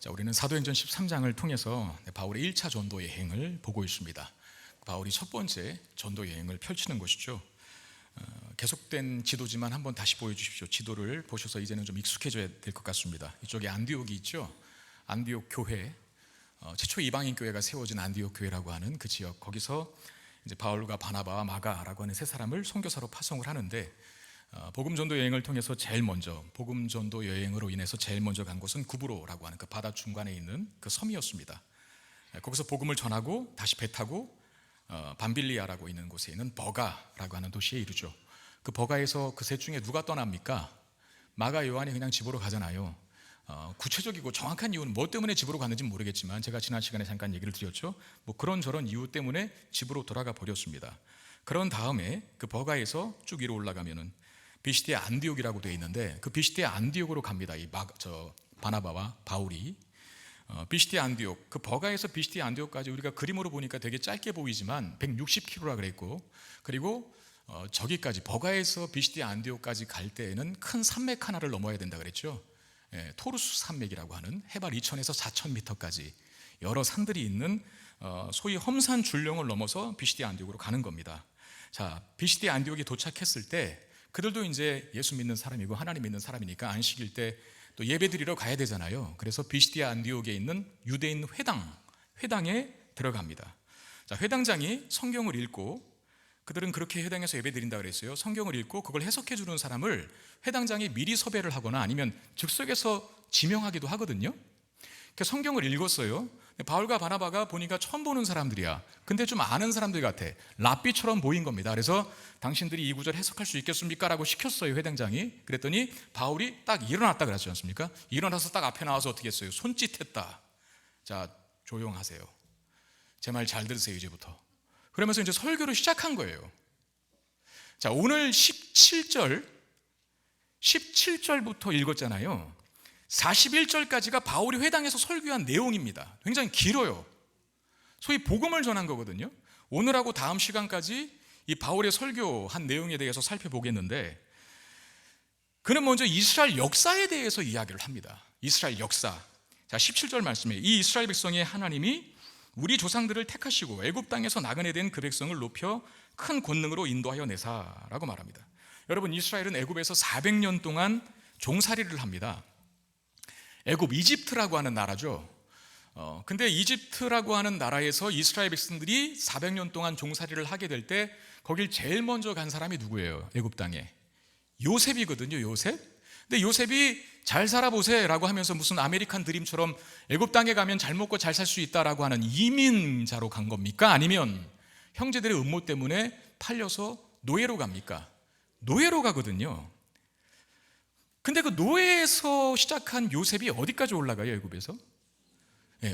자, 우리는 사도행전 13장을 통해서 바울의 1차 전도 여행을 보고 있습니다. 바울이 첫 번째 전도 여행을 펼치는 것이죠. 계속된 지도지만 한번 다시 보여주십시오. 지도를 보셔서 이제는 좀 익숙해져야 될 것 같습니다. 이쪽에 안디옥이 있죠. 안디옥 교회, 최초 이방인 교회가 세워진 안디옥 교회라고 하는 그 지역, 거기서 이제 바울과 바나바와 마가라고 하는 세 사람을 선교사로 파송을 하는데, 복음 전도 여행을 통해서 제일 먼저, 복음 전도 여행으로 인해서 제일 먼저 간 곳은 구브로라고 하는 그 바다 중간에 있는 그 섬이었습니다. 거기서 복음을 전하고 다시 배 타고 밤빌리아라고 있는 곳에 있는 버가라고 하는 도시에 이르죠. 그 버가에서 그 셋 중에 누가 떠납니까? 마가 요한이 그냥 집으로 가잖아요. 구체적이고 정확한 이유는 뭐 때문에 집으로 갔는지는 모르겠지만, 제가 지난 시간에 잠깐 얘기를 드렸죠. 뭐 그런저런 이유 때문에 집으로 돌아가 버렸습니다. 그런 다음에 그 버가에서 쭉 위로 올라가면은 비시디의 안디옥이라고 되어 있는데, 그 비시디의 안디옥으로 갑니다. 바나바와 바울이 비시디의 안디옥, 그 버가에서 비시디의 안디옥까지 우리가 그림으로 보니까 되게 짧게 보이지만 160km라 그랬고, 그리고 저기까지 버가에서 비시디의 안디옥까지 갈 때에는 큰 산맥 하나를 넘어야 된다 그랬죠. 토르수 산맥이라고 하는 해발 2000에서 4000m까지 여러 산들이 있는 소위 험산 줄령을 넘어서 비시디 안디옥으로 가는 겁니다. 자, 비시디 안디옥에 도착했을 때 그들도 이제 예수 믿는 사람이고 하나님 믿는 사람이니까 안식일 때 또 예배드리러 가야 되잖아요. 그래서 비시디 안디옥에 있는 유대인 회당에 들어갑니다. 자, 회당장이 성경을 읽고, 그들은 그렇게 회당에서 예배드린다 그랬어요. 성경을 읽고 그걸 해석해 주는 사람을 회당장이 미리 섭외를 하거나 아니면 즉석에서 지명하기도 하거든요. 성경을 읽었어요. 바울과 바나바가 보니까 처음 보는 사람들이야. 근데 좀 아는 사람들 같아. 랍비처럼 보인 겁니다. 그래서 당신들이 이 구절 해석할 수 있겠습니까? 라고 시켰어요, 회당장이. 그랬더니 바울이 딱 일어났다 그러지 않습니까? 일어나서 딱 앞에 나와서 어떻게 했어요? 손짓했다. 자, 조용하세요. 제 말 잘 들으세요, 이제부터. 그러면서 이제 설교를 시작한 거예요. 자, 오늘 17절부터 읽었잖아요. 41절까지가 바울이 회당에서 설교한 내용입니다. 굉장히 길어요. 소위 복음을 전한 거거든요. 오늘하고 다음 시간까지 이 바울의 설교한 내용에 대해서 살펴보겠는데, 그는 먼저 이스라엘 역사에 대해서 이야기를 합니다. 이스라엘 역사. 자, 17절 말씀에 이 이스라엘 백성의 하나님이 우리 조상들을 택하시고 애굽 땅에서 나그네 된 그 백성을 높여 큰 권능으로 인도하여 내사라고 말합니다. 여러분, 이스라엘은 애굽에서 400년 동안 종살이를 합니다. 애굽, 이집트라고 하는 나라죠. 근데 이집트라고 하는 나라에서 이스라엘 백성들이 400년 동안 종살이를 하게 될 때 거길 제일 먼저 간 사람이 누구예요? 애굽 땅에 요셉이거든요. 요셉. 근데 요셉이 잘 살아보세요라고 하면서 무슨 아메리칸 드림처럼 애굽 땅에 가면 잘 먹고 잘 살 수 있다라고 하는 이민자로 간 겁니까? 아니면 형제들의 음모 때문에 팔려서 노예로 갑니까? 노예로 가거든요. 근데 그 노예에서 시작한 요셉이 어디까지 올라가요? 애굽에서?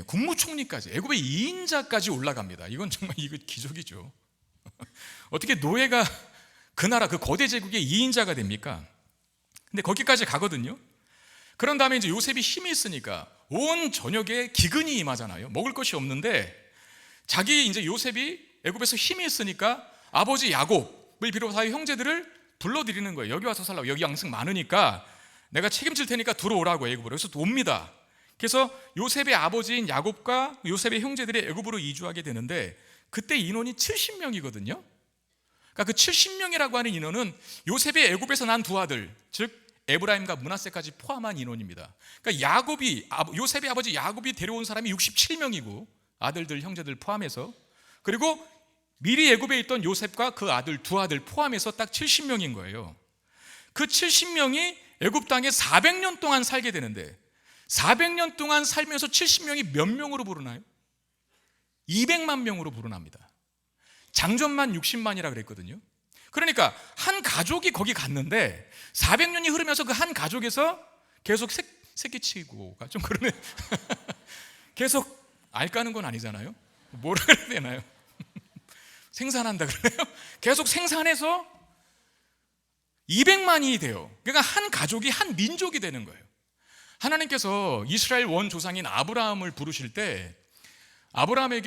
국무총리까지, 애굽의 2인자까지 올라갑니다. 이건 정말 이거 기적이죠. 어떻게 노예가 그 나라, 그 거대 제국의 2인자가 됩니까? 근데 거기까지 가거든요. 그런 다음에 이제 요셉이 힘이 있으니까 온 전역에 기근이 임하잖아요. 먹을 것이 없는데, 자기 이제 요셉이 애굽에서 힘이 있으니까 아버지 야곱을 비롯하여 형제들을 불러들이는 거예요. 여기 와서 살라고. 여기 양식 많으니까 내가 책임질 테니까 들어오라고 애굽으로. 그래서 옵니다. 그래서 요셉의 아버지인 야곱과 요셉의 형제들이 애굽으로 이주하게 되는데, 그때 인원이 70명이거든요. 그러니까 그 70명이라고 하는 인원은 요셉이 애굽에서 난 두 아들, 즉 에브라임과 므낫세까지 포함한 인원입니다. 그러니까 요셉의 아버지 야곱이 데려온 사람이 67명이고, 아들들, 형제들 포함해서, 그리고 미리 애굽에 있던 요셉과 그 아들, 두 아들 포함해서 딱 70명인 거예요. 그 70명이 애굽 땅에 400년 동안 살게 되는데, 400년 동안 살면서 70명이 몇 명으로 불어나요? 200만 명으로 불어납니다. 장전만 60만이라 그랬거든요. 그러니까 한 가족이 거기 갔는데 400년이 흐르면서 그 한 가족에서 계속 새끼치고가 좀 그러네. 계속 알 까는 건 아니잖아요. 뭐라 그래야 되나요? 생산한다 그러나요? 계속 생산해서 200만이 돼요. 그러니까 한 가족이, 한 민족이 되는 거예요. 하나님께서 이스라엘 원 조상인 아브라함을 부르실 때, 아브라함을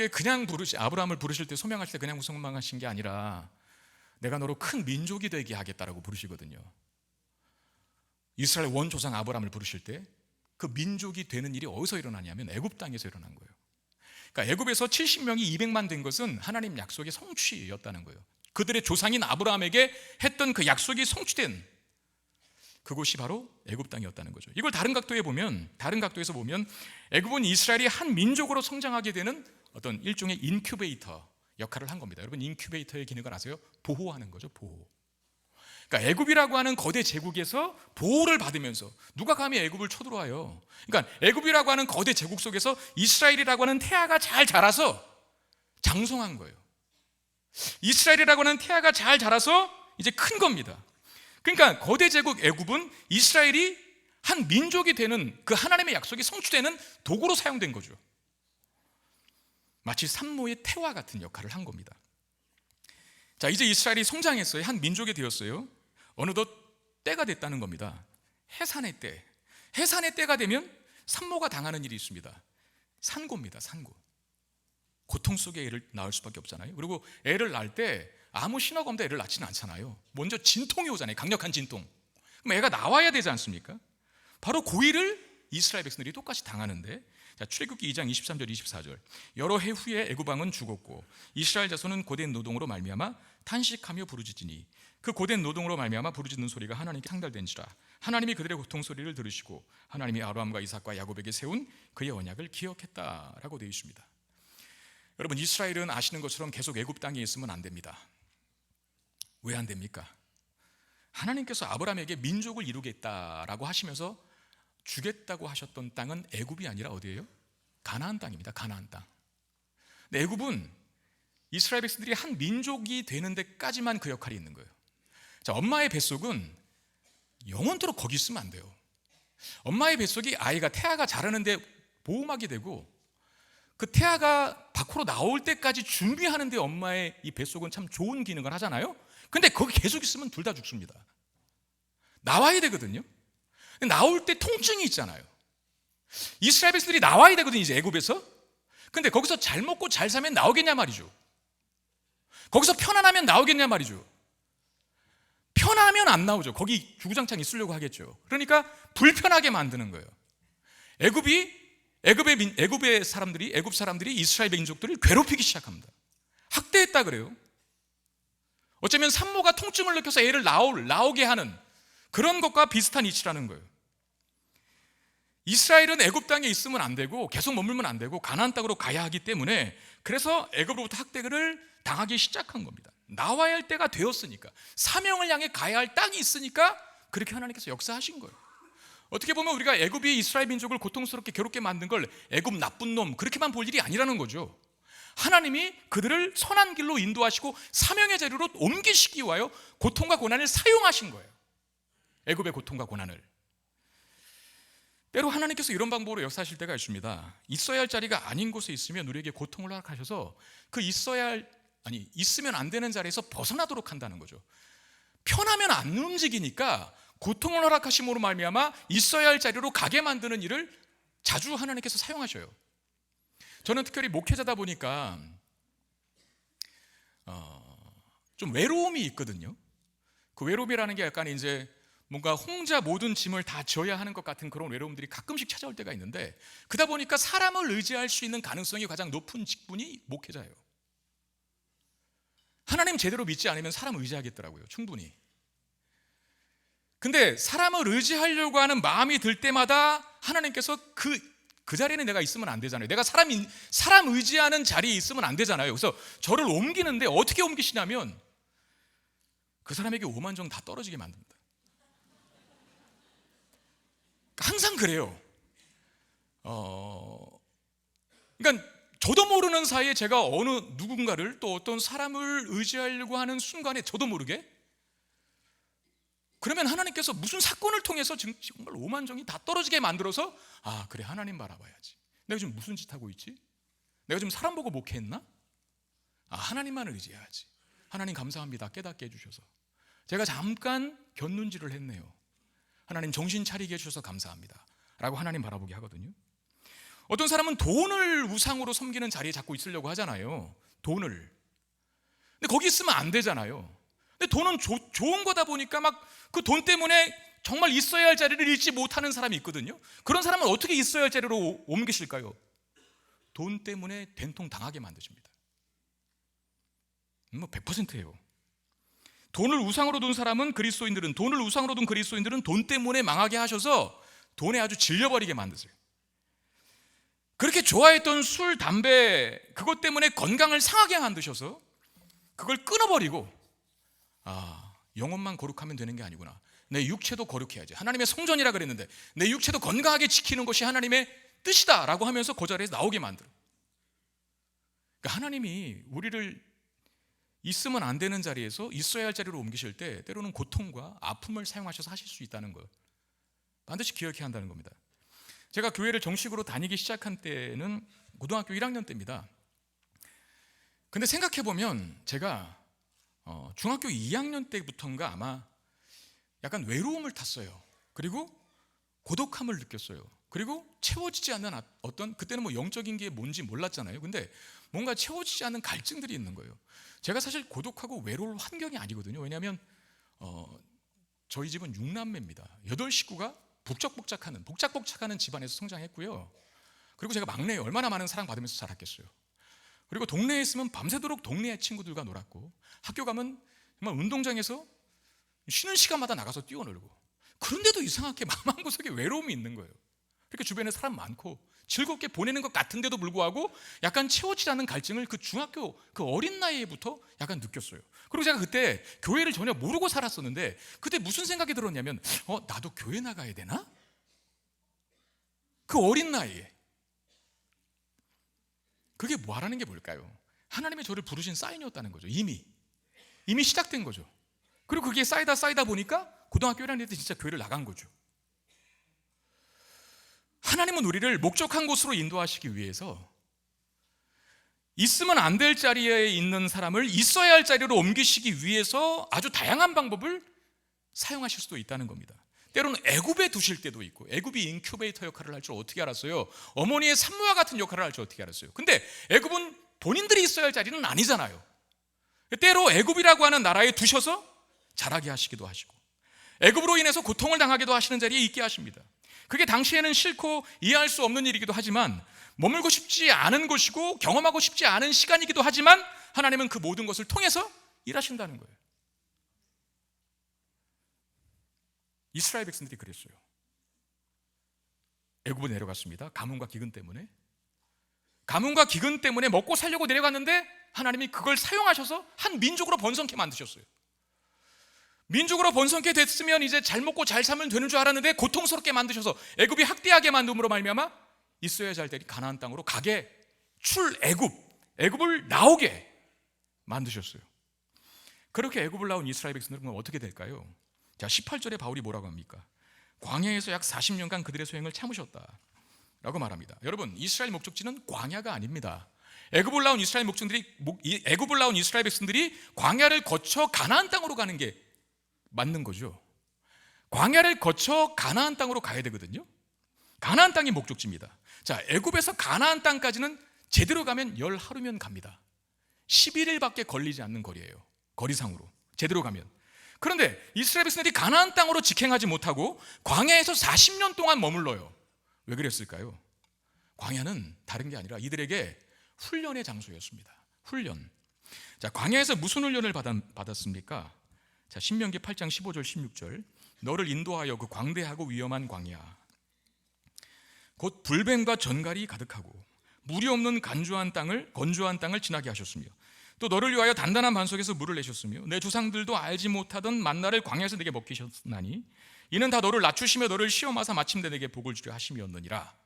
부르실 때, 소명하실 때 그냥 소명하신 게 아니라 내가 너로 큰 민족이 되게 하겠다라고 부르시거든요. 이스라엘 원 조상 아브라함을 부르실 때 그 민족이 되는 일이 어디서 일어나냐면 애굽 땅에서 일어난 거예요. 그러니까 애굽에서 70명이 200만 된 것은 하나님 약속의 성취였다는 거예요. 그들의 조상인 아브라함에게 했던 그 약속이 성취된 그곳이 바로 애굽 땅이었다는 거죠. 이걸 다른 각도에서 보면 애굽은 이스라엘이 한 민족으로 성장하게 되는 어떤 일종의 인큐베이터 역할을 한 겁니다. 여러분, 인큐베이터의 기능을 아세요? 보호하는 거죠. 보호. 그러니까 애굽이라고 하는 거대 제국에서 보호를 받으면서 누가 감히 애굽을 쳐들어와요. 그러니까 애굽이라고 하는 거대 제국 속에서 이스라엘이라고 하는 태아가 잘 자라서 장성한 거예요. 이스라엘이라고 하는 태아가 잘 자라서 이제 큰 겁니다. 그러니까 거대 제국 애굽은 이스라엘이 한 민족이 되는 그 하나님의 약속이 성취되는 도구로 사용된 거죠. 마치 산모의 태와 같은 역할을 한 겁니다. 자, 이제 이스라엘이 성장했어요. 한 민족이 되었어요. 어느덧 때가 됐다는 겁니다. 해산의 때. 해산의 때가 되면 산모가 당하는 일이 있습니다. 산고입니다. 산고. 고통 속에 애를 낳을 수밖에 없잖아요. 그리고 애를 낳을 때 아무 신호가 없는데 애를 낳지는 않잖아요. 먼저 진통이 오잖아요. 강력한 진통. 그럼 애가 나와야 되지 않습니까? 바로 그 일을 이스라엘 백성들이 똑같이 당하는데, 자, 출애굽기 2장 23절 24절. 여러 해 후에 애굽 왕은 죽었고 이스라엘 자손은 고된 노동으로 말미암아 탄식하며 부르짖으니 그 고된 노동으로 말미암아 부르짖는 소리가 하나님께 상달된지라. 하나님이 그들의 고통 소리를 들으시고 하나님이 아브라함과 이삭과 야곱에게 세운 그의 언약을 기억했다라고 되어 있습니다. 여러분, 이스라엘은 아시는 것처럼 계속 애굽 땅에 있으면 안 됩니다. 왜 안 됩니까? 하나님께서 아브라함에게 민족을 이루겠다라고 하시면서 주겠다고 하셨던 땅은 애굽이 아니라 어디예요? 가나안 땅입니다. 가나안 땅. 근데 애굽은 이스라엘 백성들이 한 민족이 되는 데까지만 그 역할이 있는 거예요. 자, 엄마의 뱃속은 영원토록 거기 있으면 안 돼요. 엄마의 뱃속이 아이가 태아가 자라는데 보호막이 되고 그 태아가 밖으로 나올 때까지 준비하는데 엄마의 이 뱃속은 참 좋은 기능을 하잖아요. 근데 거기 계속 있으면 둘 다 죽습니다. 나와야 되거든요. 나올 때 통증이 있잖아요. 이스라엘 백성들이 나와야 되거든요, 이제 애굽에서. 근데 거기서 잘 먹고 잘 살면 나오겠냐 말이죠. 거기서 편안하면 나오겠냐 말이죠. 편하면 안 나오죠. 거기 주구장창 있으려고 하겠죠. 그러니까 불편하게 만드는 거예요. 애굽 사람들이 이스라엘 민족들을 괴롭히기 시작합니다. 학대했다 그래요. 어쩌면 산모가 통증을 느껴서 애를 나오게 하는 그런 것과 비슷한 이치라는 거예요. 이스라엘은 애굽 땅에 있으면 안 되고 계속 머물면 안 되고 가나안 땅으로 가야 하기 때문에 그래서 애굽으로부터 학대를 당하기 시작한 겁니다. 나와야 할 때가 되었으니까, 사명을 향해 가야 할 땅이 있으니까 그렇게 하나님께서 역사하신 거예요. 어떻게 보면 우리가 애굽이 이스라엘 민족을 고통스럽게 괴롭게 만든 걸 애굽 나쁜 놈 그렇게만 볼 일이 아니라는 거죠. 하나님이 그들을 선한 길로 인도하시고 사명의 자리로 옮기시기 위하여 고통과 고난을 사용하신 거예요. 애굽의 고통과 고난을. 때로 하나님께서 이런 방법으로 역사하실 때가 있습니다. 있어야 할 자리가 아닌 곳에 있으면 우리에게 고통을 허락하셔서 그 있으면 안 되는 자리에서 벗어나도록 한다는 거죠. 편하면 안 움직이니까 고통을 허락하심으로 말미암아 있어야 할 자리로 가게 만드는 일을 자주 하나님께서 사용하셔요. 저는 특별히 목회자다 보니까 좀 외로움이 있거든요. 그 외로움이라는 게 약간 이제 뭔가 혼자 모든 짐을 다 져야 하는 것 같은 그런 외로움들이 가끔씩 찾아올 때가 있는데, 그러다 보니까 사람을 의지할 수 있는 가능성이 가장 높은 직분이 목회자예요. 하나님 제대로 믿지 않으면 사람 의지하겠더라고요, 충분히. 근데 사람을 의지하려고 하는 마음이 들 때마다 하나님께서 그 자리에는 내가 있으면 안 되잖아요. 내가 사람 의지하는 자리에 있으면 안 되잖아요. 그래서 저를 옮기는데 어떻게 옮기시냐면 그 사람에게 오만정 다 떨어지게 만듭니다. 항상 그래요. 그러니까 저도 모르는 사이에 제가 어느 누군가를 또 어떤 사람을 의지하려고 하는 순간에 저도 모르게, 그러면 하나님께서 무슨 사건을 통해서 정말 오만정이 다 떨어지게 만들어서, 아 그래, 하나님 바라봐야지. 내가 지금 무슨 짓 하고 있지? 내가 지금 사람 보고 목회했나? 아 하나님만을 의지해야지. 하나님 감사합니다, 깨닫게 해주셔서. 제가 잠깐 곁눈질을 했네요. 하나님 정신 차리게 해주셔서 감사합니다 라고 하나님 바라보게 하거든요. 어떤 사람은 돈을 우상으로 섬기는 자리에 자꾸 있으려고 하잖아요. 돈을. 근데 거기 있으면 안 되잖아요. 근데 돈은 좋은 거다 보니까 막 그 돈 때문에 정말 있어야 할 자리를 잃지 못하는 사람이 있거든요. 그런 사람은 어떻게 있어야 할 자리로 옮기실까요? 돈 때문에 된통 당하게 만드십니다. 100%예요. 돈을 우상으로 둔 사람은 그리스도인들은, 돈을 우상으로 둔 그리스도인들은 돈 때문에 망하게 하셔서 돈에 아주 질려버리게 만드세요. 그렇게 좋아했던 술, 담배, 그것 때문에 건강을 상하게 만드셔서 그걸 끊어버리고, 영혼만 거룩하면 되는 게 아니구나, 내 육체도 거룩해야지, 하나님의 성전이라 그랬는데 내 육체도 건강하게 지키는 것이 하나님의 뜻이다 라고 하면서 그 자리에서 나오게 만들어요. 그러니까 하나님이 우리를 있으면 안 되는 자리에서 있어야 할 자리로 옮기실 때 때로는 고통과 아픔을 사용하셔서 하실 수 있다는 걸 반드시 기억해야 한다는 겁니다. 제가 교회를 정식으로 다니기 시작한 때는 고등학교 1학년 때입니다. 근데 생각해보면 제가 중학교 2학년 때부터인가 아마 약간 외로움을 탔어요. 그리고 고독함을 느꼈어요. 그리고 채워지지 않는 어떤, 그때는 뭐 영적인 게 뭔지 몰랐잖아요. 근데 뭔가 채워지지 않는 갈증들이 있는 거예요. 제가 사실 고독하고 외로울 환경이 아니거든요. 왜냐하면 저희 집은 6남매입니다. 8식구가 복작복작하는 집안에서 성장했고요. 그리고 제가 막내예요. 얼마나 많은 사랑 받으면서 자랐겠어요. 그리고 동네에 있으면 밤새도록 동네 친구들과 놀았고, 학교 가면 정말 운동장에서 쉬는 시간마다 나가서 뛰어놀고, 그런데도 이상하게 마음 한구석에 외로움이 있는 거예요. 그렇게 주변에 사람 많고 즐겁게 보내는 것 같은데도 불구하고 약간 채워지지 않는 갈증을 그 중학교 그 어린 나이에부터 약간 느꼈어요. 그리고 제가 그때 교회를 전혀 모르고 살았었는데 그때 무슨 생각이 들었냐면 나도 교회 나가야 되나? 그 어린 나이에. 그게 뭐라는 게 뭘까요? 하나님의 저를 부르신 사인이었다는 거죠. 이미 시작된 거죠. 그리고 그게 쌓이다 보니까 고등학교 1학년 때 진짜 교회를 나간 거죠. 하나님은 우리를 목적한 곳으로 인도하시기 위해서 있으면 안 될 자리에 있는 사람을 있어야 할 자리로 옮기시기 위해서 아주 다양한 방법을 사용하실 수도 있다는 겁니다. 때로는 애굽에 두실 때도 있고, 애굽이 인큐베이터 역할을 할 줄 어떻게 알았어요? 어머니의 산모와 같은 역할을 할 줄 어떻게 알았어요? 근데 애굽은 본인들이 있어야 할 자리는 아니잖아요. 때로 애굽이라고 하는 나라에 두셔서 자라게 하시기도 하시고, 애굽으로 인해서 고통을 당하기도 하시는 자리에 있게 하십니다. 그게 당시에는 싫고 이해할 수 없는 일이기도 하지만, 머물고 싶지 않은 곳이고 경험하고 싶지 않은 시간이기도 하지만, 하나님은 그 모든 것을 통해서 일하신다는 거예요. 이스라엘 백성들이 그랬어요. 애굽에 내려갔습니다. 가뭄과 기근 때문에 먹고 살려고 내려갔는데 하나님이 그걸 사용하셔서 한 민족으로 번성케 만드셨어요. 민족으로 번성케 됐으면 이제 잘 먹고 잘 살면 되는 줄 알았는데 고통스럽게 만드셔서 애굽이 학대하게 만듦으로 말미암아 있어야 할 때리 가나안 땅으로 가게, 애굽을 나오게 만드셨어요. 그렇게 애굽을 나온 이스라엘 백성들은 어떻게 될까요? 자, 18절에 바울이 뭐라고 합니까? 광야에서 약 40년간 그들의 소행을 참으셨다 라고 말합니다. 여러분, 이스라엘 목적지는 광야가 아닙니다. 애굽을 나온 이스라엘 백성들이 광야를 거쳐 가나안 땅으로 가는 게 맞는 거죠. 광야를 거쳐 가나안 땅으로 가야 되거든요. 가나안 땅이 목적지입니다. 자, 애굽에서 가나안 땅까지는 제대로 가면 10하루면 갑니다. 11일밖에 걸리지 않는 거리예요. 거리상으로 제대로 가면. 그런데 이스라엘 백성들이 가나안 땅으로 직행하지 못하고 광야에서 40년 동안 머물러요. 왜 그랬을까요? 광야는 다른 게 아니라 이들에게 훈련의 장소였습니다. 훈련. 자, 광야에서 무슨 훈련을 받았습니까? 자, 신명기 8장 15절 16절. 너를 인도하여 그 광대하고 위험한 광야, 곧 불뱀과 전갈이 가득하고 물이 없는 건조한 땅을 지나게 하셨으며, 또 너를 위하여 단단한 반석에서 물을 내셨으며, 내 조상들도 알지 못하던 만나를 광야에서 내게 먹이셨나니 이는 다 너를 낮추시며 너를 시험하사 마침내 내게 복을 주려 하심이었느니라.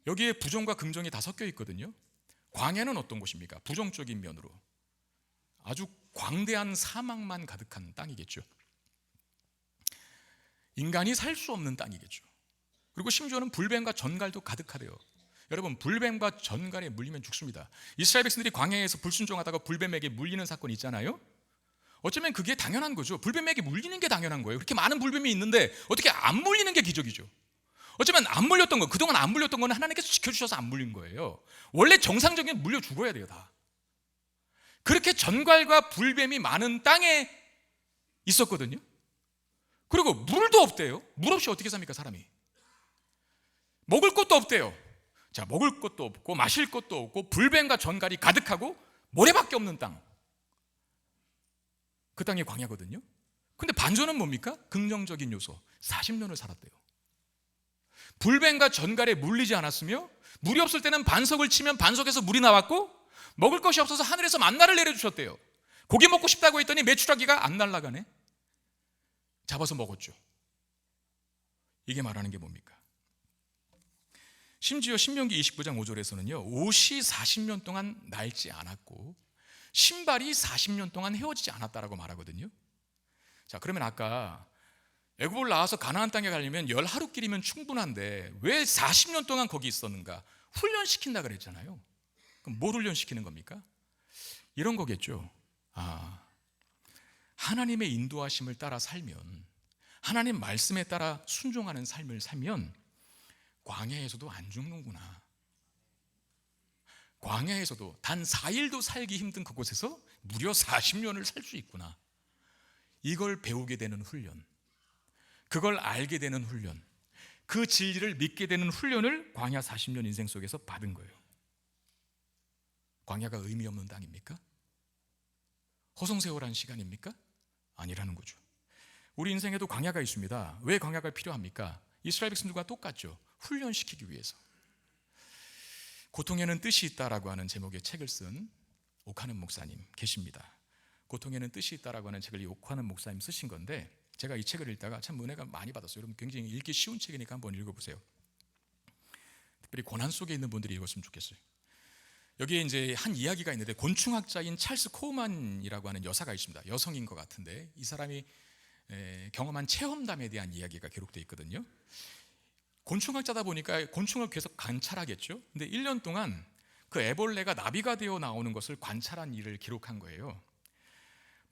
여기에 부정과 긍정이 다 섞여 있거든요. 광야는 어떤 곳입니까? 부정적인 면으로 아주 광대한 사막만 가득한 땅이겠죠. 인간이 살 수 없는 땅이겠죠. 그리고 심지어는 불뱀과 전갈도 가득하대요. 여러분, 불뱀과 전갈에 물리면 죽습니다. 이스라엘 백성들이 광야에서 불순종하다가 불뱀에게 물리는 사건이 있잖아요. 어쩌면 그게 당연한 거죠. 불뱀에게 물리는 게 당연한 거예요. 그렇게 많은 불뱀이 있는데 어떻게 안 물리는 게 기적이죠. 어쩌면 안 물렸던 거, 그동안 안 물렸던 거는 하나님께서 지켜주셔서 안 물린 거예요. 원래 정상적인 물려 죽어야 돼요, 다. 그렇게 전갈과 불뱀이 많은 땅에 있었거든요. 그리고 물도 없대요. 물 없이 어떻게 삽니까, 사람이? 먹을 것도 없대요. 자, 먹을 것도 없고 마실 것도 없고 불뱀과 전갈이 가득하고 모래밖에 없는 땅. 그 땅이 광야거든요. 근데 반전은 뭡니까? 긍정적인 요소. 40년을 살았대요. 불뱀과 전갈에 물리지 않았으며, 물이 없을 때는 반석을 치면 반석에서 물이 나왔고, 먹을 것이 없어서 하늘에서 만나를 내려주셨대요. 고기 먹고 싶다고 했더니 메추라기가 안 날아가네. 잡아서 먹었죠. 이게 말하는 게 뭡니까? 심지어 신명기 29장 5절에서는요, 옷이 40년 동안 낡지 않았고 신발이 40년 동안 헤어지지 않았다라고 말하거든요. 자, 그러면 아까 애굽을 나와서 가나안 땅에 가려면 10하루길이면 충분한데 왜 40년 동안 거기 있었는가? 훈련시킨다 그랬잖아요. 그럼 뭘 훈련시키는 겁니까? 이런 거겠죠. 하나님의 인도하심을 따라 살면, 하나님 말씀에 따라 순종하는 삶을 살면 광야에서도 안 죽는구나. 광야에서도 단 4일도 살기 힘든 그곳에서 무려 40년을 살 수 있구나. 이걸 배우게 되는 훈련, 그걸 알게 되는 훈련, 그 진리를 믿게 되는 훈련을 광야 40년 인생 속에서 받은 거예요. 광야가 의미 없는 땅입니까? 허송세월한 시간입니까? 아니라는 거죠. 우리 인생에도 광야가 있습니다. 왜 광야가 필요합니까? 이스라엘 백성들과 똑같죠. 훈련시키기 위해서. 고통에는 뜻이 있다라고 하는 제목의 책을 쓴 옥하는 목사님 계십니다. 고통에는 뜻이 있다라고 하는 책을 이 옥하는 목사님 쓰신 건데, 제가 이 책을 읽다가 참 은혜가 많이 받았어요. 여러분 굉장히 읽기 쉬운 책이니까 한번 읽어보세요. 특별히 고난 속에 있는 분들이 읽었으면 좋겠어요. 여기에 이제 한 이야기가 있는데, 곤충학자인 찰스 코우만이라고 하는 여사가 있습니다. 여성인 것 같은데 이 사람이 경험한 체험담에 대한 이야기가 기록되어 있거든요. 곤충학자다 보니까 곤충을 계속 관찰하겠죠. 근데 1년 동안 그 애벌레가 나비가 되어 나오는 것을 관찰한 일을 기록한 거예요.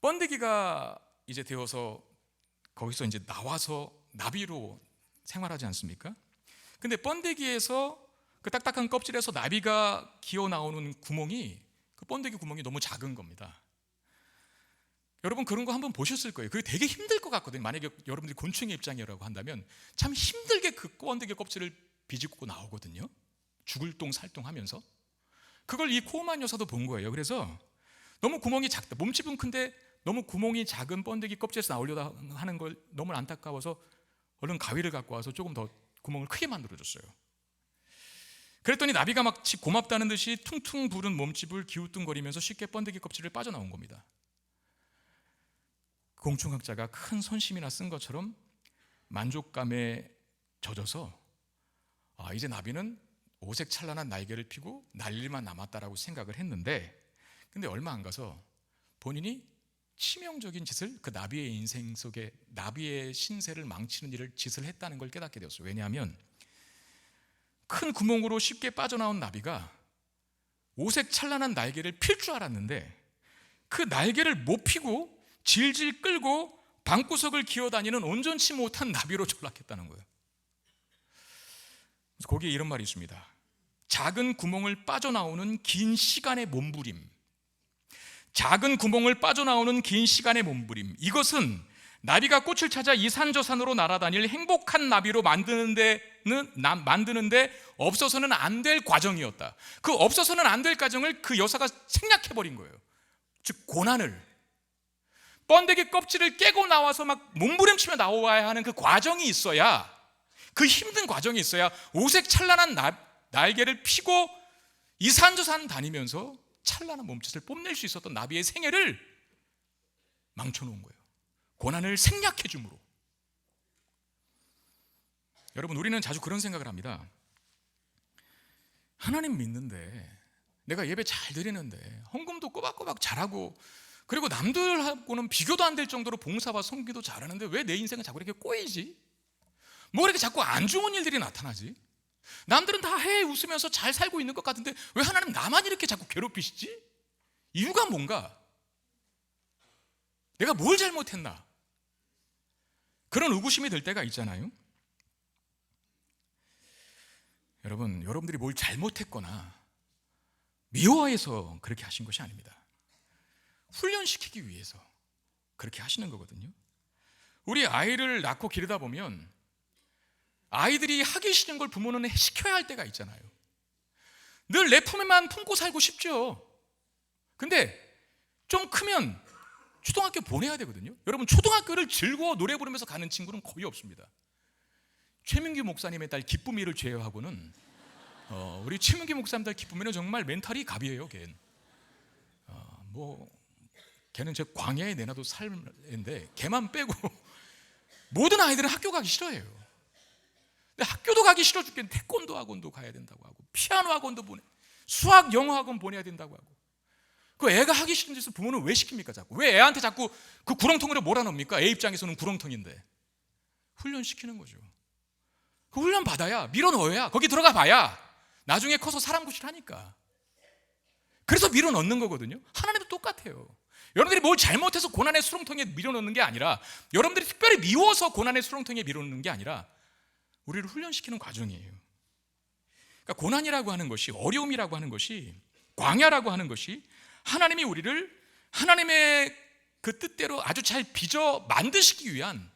번데기가 이제 되어서 거기서 이제 나와서 나비로 생활하지 않습니까? 근데 번데기에서 그 딱딱한 껍질에서 나비가 기어 나오는 구멍이, 그 번데기 구멍이 너무 작은 겁니다. 여러분 그런 거 한번 보셨을 거예요. 그게 되게 힘들 것 같거든요. 만약에 여러분들이 곤충의 입장이라고 한다면 참 힘들게 그 번데기 껍질을 비집고 나오거든요. 죽을 똥 살똥 하면서. 그걸 이 코우만 여사도 본 거예요. 그래서 너무 구멍이 작다, 몸집은 큰데 너무 구멍이 작은 번데기 껍질에서 나오려다 하는 걸 너무 안타까워서 얼른 가위를 갖고 와서 조금 더 구멍을 크게 만들어줬어요. 그랬더니 나비가 마치 고맙다는 듯이 퉁퉁 부른 몸집을 기우뚱거리면서 쉽게 번데기 껍질을 빠져나온 겁니다. 공충학자가 큰 손심이나 쓴 것처럼 만족감에 젖어서 이제 나비는 오색 찬란한 날개를 펴고 날 일만 남았다라고 생각을 했는데, 근데 얼마 안 가서 본인이 치명적인 짓을, 그 나비의 인생 속에 나비의 신세를 망치는 짓을 했다는 걸 깨닫게 되었어요. 왜냐하면 큰 구멍으로 쉽게 빠져나온 나비가 오색 찬란한 날개를 필 줄 알았는데 그 날개를 못 펴고 질질 끌고 방구석을 기어다니는 온전치 못한 나비로 전락했다는 거예요. 그래서 거기에 이런 말이 있습니다. 작은 구멍을 빠져나오는 긴 시간의 몸부림, 작은 구멍을 빠져나오는 긴 시간의 몸부림, 이것은 나비가 꽃을 찾아 이 산 저 산으로 날아다닐 행복한 나비로 만드는데 없어서는 안 될 과정이었다. 그 없어서는 안 될 과정을 그 여사가 생략해버린 거예요. 즉 고난을, 번데기 껍질을 깨고 나와서 막 몸부림치며 나와야 하는 그 과정이 있어야, 그 힘든 과정이 있어야 오색 찬란한 날개를 펴고 이 산 저 산 다니면서 찬란한 몸짓을 뽐낼 수 있었던 나비의 생애를 망쳐놓은 거예요. 고난을 생략해 줌으로. 여러분 우리는 자주 그런 생각을 합니다. 하나님 믿는데, 내가 예배 잘 드리는데, 헌금도 꼬박꼬박 잘하고, 그리고 남들하고는 비교도 안 될 정도로 봉사와 섬기도 잘하는데 왜 내 인생은 자꾸 이렇게 꼬이지? 뭐 이렇게 자꾸 안 좋은 일들이 나타나지? 남들은 다 해 웃으면서 잘 살고 있는 것 같은데 왜 하나님 나만 이렇게 자꾸 괴롭히시지? 이유가 뭔가? 내가 뭘 잘못했나? 그런 의구심이 들 때가 있잖아요. 여러분, 여러분들이 뭘 잘못했거나 미워해서 그렇게 하신 것이 아닙니다. 훈련시키기 위해서 그렇게 하시는 거거든요. 우리 아이를 낳고 기르다 보면 아이들이 하기 싫은 걸 부모는 시켜야 할 때가 있잖아요. 늘 내 품에만 품고 살고 싶죠. 근데 좀 크면 초등학교 보내야 되거든요. 여러분, 초등학교를 즐거워 노래 부르면서 가는 친구는 거의 없습니다. 최민규 목사님의 딸 기쁨이를 제외하고는 우리 최민규 목사님 딸 기쁨이는 정말 멘탈이 갑이에요. 걔는 걔는 제 광야에 내놔도 삶인데 걔만 빼고 모든 아이들은 학교 가기 싫어해요. 근데 학교도 가기 싫어 죽겠는데 태권도 학원도 가야 된다고 하고, 피아노 학원도 수학 영어 학원 보내야 된다고 하고. 그 애가 하기 싫은 짓을 부모는 왜 시킵니까? 자꾸 왜 애한테 자꾸 그 구렁텅이를 몰아넣습니까? 애 입장에서는 구렁텅인데. 훈련시키는 거죠. 그 훈련 받아야, 밀어넣어야, 거기 들어가 봐야 나중에 커서 사람 구실하니까. 그래서 밀어넣는 거거든요. 하나님도 똑같아요. 여러분들이 뭘 잘못해서 고난의 수렁텅이에 밀어넣는 게 아니라, 여러분들이 특별히 미워서 고난의 수렁텅이에 밀어넣는 게 아니라 우리를 훈련시키는 과정이에요. 그러니까 고난이라고 하는 것이, 어려움이라고 하는 것이, 광야라고 하는 것이 하나님이 우리를 하나님의 그 뜻대로 아주 잘 빚어 만드시기 위한,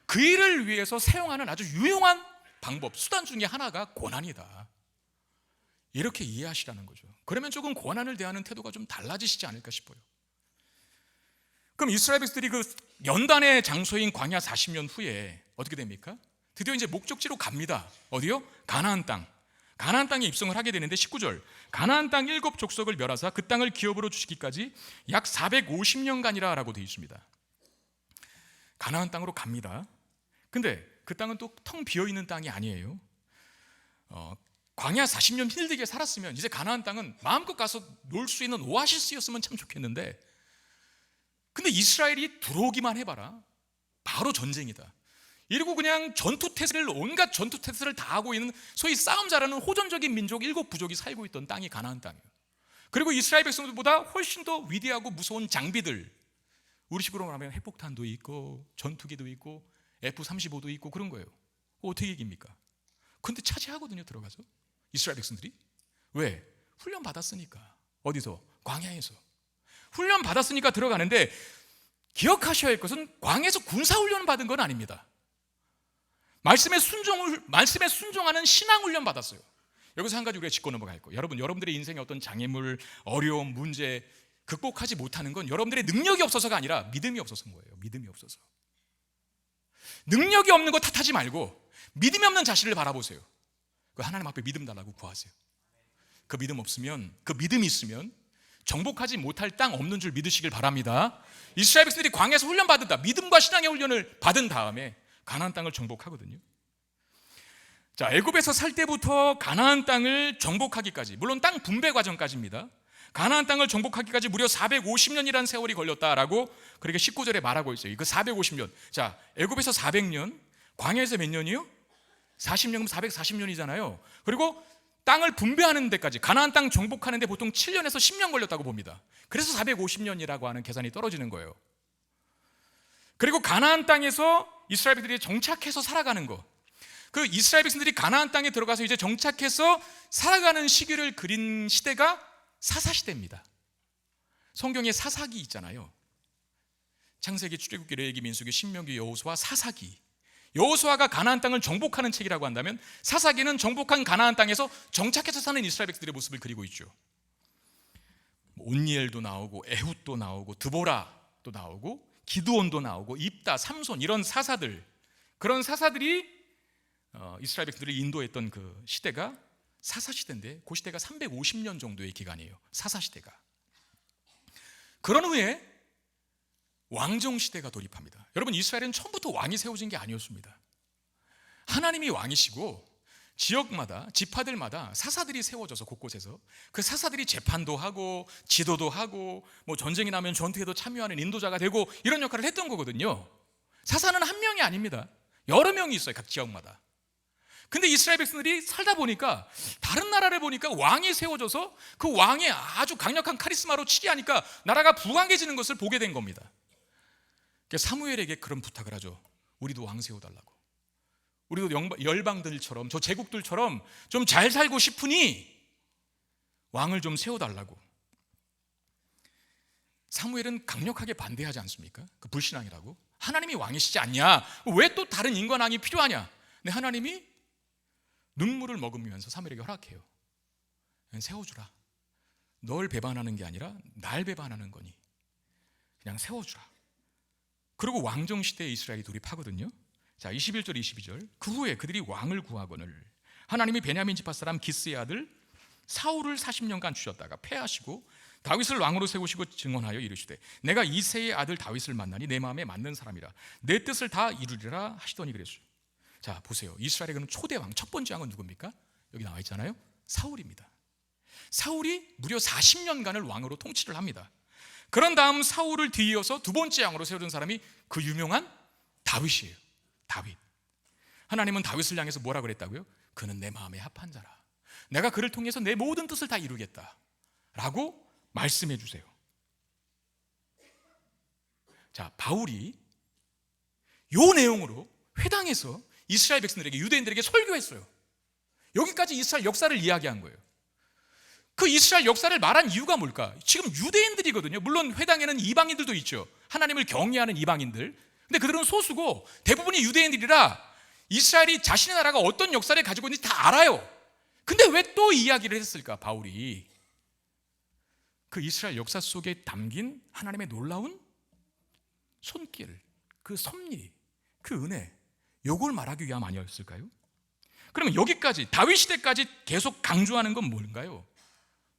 그 일을 위해서 사용하는 아주 유용한 방법, 수단 중에 하나가 고난이다. 이렇게 이해하시라는 거죠. 그러면 조금 고난을 대하는 태도가 좀 달라지시지 않을까 싶어요. 그럼 이스라엘 백성들이 그 연단의 장소인 광야 40년 후에 어떻게 됩니까? 드디어 이제 목적지로 갑니다. 어디요? 가나안 땅. 가나안 땅에 입성을 하게 되는데 19절, 가나안 땅 7족속을 멸하사 그 땅을 기업으로 주시기까지 약 450년간이라 라고 되어 있습니다. 가나안 땅으로 갑니다. 근데 그 땅은 또 텅 비어있는 땅이 아니에요. 광야 40년 힘들게 살았으면 이제 가나안 땅은 마음껏 가서 놀 수 있는 오아시스였으면 참 좋겠는데, 근데 이스라엘이 들어오기만 해봐라 바로 전쟁이다. 이러고 그냥 전투태세를, 온갖 전투태세를 다 하고 있는, 소위 싸움 잘하는 호전적인 민족 7부족이 살고 있던 땅이 가나안 땅이에요. 그리고 이스라엘 백성들보다 훨씬 더 위대하고 무서운 장비들, 우리 식으로 말하면 핵폭탄도 있고 전투기도 있고 F-35도 있고 그런 거예요. 어떻게 이깁니까? 근데 차지하거든요, 들어가서. 이스라엘 백성들이. 왜? 훈련 받았으니까. 어디서? 광야에서. 훈련 받았으니까 들어가는데, 기억하셔야 할 것은 광야에서 군사훈련을 받은 건 아닙니다. 말씀에 순종하는 신앙훈련 받았어요. 여기서 한 가지 우리가 짚고 넘어갈 거예요. 여러분들의 인생의 어떤 장애물, 어려움, 문제 극복하지 못하는 건 여러분들의 능력이 없어서가 아니라 믿음이 없어서인 거예요. 믿음이 없어서. 능력이 없는 거 탓하지 말고 믿음이 없는 자신을 바라보세요. 그 하나님 앞에 믿음 달라고 구하세요. 그 믿음 없으면, 그 믿음이 있으면 정복하지 못할 땅 없는 줄 믿으시길 바랍니다. 이스라엘 백성들이 광야에서 훈련 받았다. 믿음과 신앙의 훈련을 받은 다음에 가나안 땅을 정복하거든요. 자, 애굽에서 살 때부터 가나안 땅을 정복하기까지, 물론 땅 분배 과정까지입니다. 가나안 땅을 정복하기까지 무려 450년이라는 세월이 걸렸다라고 그렇게 19절에 말하고 있어요. 그 450년. 자, 애굽에서 400년, 광야에서 몇 년이요? 40년, 440년이잖아요. 그리고 땅을 분배하는 데까지, 가나안 땅 정복하는 데 보통 7년에서 10년 걸렸다고 봅니다. 그래서 450년이라고 하는 계산이 떨어지는 거예요. 그리고 가나안 땅에서 이스라엘 백성들이 정착해서 살아가는 거, 그 이스라엘 백성들이 가나안 땅에 들어가서 이제 정착해서 살아가는 시기를 그린 시대가 사사시대입니다. 성경에 사사기 있잖아요. 창세기, 출애굽기, 레위기, 민수기, 신명기, 여호수아, 사사기. 여호수아가 가나안 땅을 정복하는 책이라고 한다면, 사사기는 정복한 가나안 땅에서 정착해서 사는 이스라엘 백성들의 모습을 그리고 있죠. 온니엘도 나오고, 에훗도 나오고, 드보라도 나오고, 기드온도 나오고, 입다, 삼손, 이런 사사들, 그런 사사들이 이스라엘 백성들을 인도했던 그 시대가 사사시대인데, 그 시대가 350년 정도의 기간이에요. 사사시대가. 그런 후에 왕정시대가 돌입합니다. 여러분, 이스라엘은 처음부터 왕이 세워진 게 아니었습니다. 하나님이 왕이시고 지역마다, 지파들마다 사사들이 세워져서 곳곳에서 그 사사들이 재판도 하고 지도도 하고, 뭐 전쟁이 나면 전투에도 참여하는 인도자가 되고, 이런 역할을 했던 거거든요. 사사는 한 명이 아닙니다. 여러 명이 있어요, 각 지역마다. 근데 이스라엘 백성들이 살다 보니까, 다른 나라를 보니까 왕이 세워져서 그 왕의 아주 강력한 카리스마로 치리하니까 나라가 부강해지는 것을 보게 된 겁니다. 그래서 사무엘에게 그런 부탁을 하죠. 우리도 왕 세워달라고. 우리도 열방들처럼, 저 제국들처럼 좀 잘 살고 싶으니 왕을 좀 세워달라고. 사무엘은 강력하게 반대하지 않습니까? 그 불신앙이라고. 하나님이 왕이시지 않냐? 왜 또 다른 인간 왕이 필요하냐? 근데 하나님이 눈물을 머금으면서 사무엘에게 허락해요. 세워주라. 널 배반하는 게 아니라 날 배반하는 거니 그냥 세워주라. 그리고 왕정시대에 이스라엘이 돌입하거든요. 자, 21절 22절. 그 후에 그들이 왕을 구하거늘 하나님이 베냐민 지파 사람 기스의 아들 사울을 40년간 주셨다가 패하시고 다윗을 왕으로 세우시고 증언하여 이르시되 내가 이새의 아들 다윗을 만나니 내 마음에 맞는 사람이라 내 뜻을 다 이루리라 하시더니 그랬어요. 자, 보세요. 이스라엘의 그럼 초대 왕, 첫 번째 왕은 누굽니까? 여기 나와 있잖아요. 사울입니다. 사울이 무려 40년간을 왕으로 통치를 합니다. 그런 다음 사울을 뒤이어서 두 번째 왕으로 세워진 사람이 그 유명한 다윗이에요. 다윗. 하나님은 다윗을 향해서 뭐라 그랬다고요? 그는 내 마음에 합한 자라. 내가 그를 통해서 내 모든 뜻을 다 이루겠다 라고 말씀해 주세요. 자, 바울이 요 내용으로 회당에서 이스라엘 백성들에게, 유대인들에게 설교했어요. 여기까지 이스라엘 역사를 이야기한 거예요. 그 이스라엘 역사를 말한 이유가 뭘까? 지금 유대인들이거든요. 물론 회당에는 이방인들도 있죠. 하나님을 경외하는 이방인들. 근데 그들은 소수고 대부분이 유대인들이라 이스라엘이 자신의 나라가 어떤 역사를 가지고 있는지 다 알아요. 근데 왜 또 이야기를 했을까? 바울이 그 이스라엘 역사 속에 담긴 하나님의 놀라운 손길, 그 섭리, 그 은혜, 요걸 말하기 위함 아니었을까요? 그러면 여기까지 다윗 시대까지 계속 강조하는 건 뭔가요?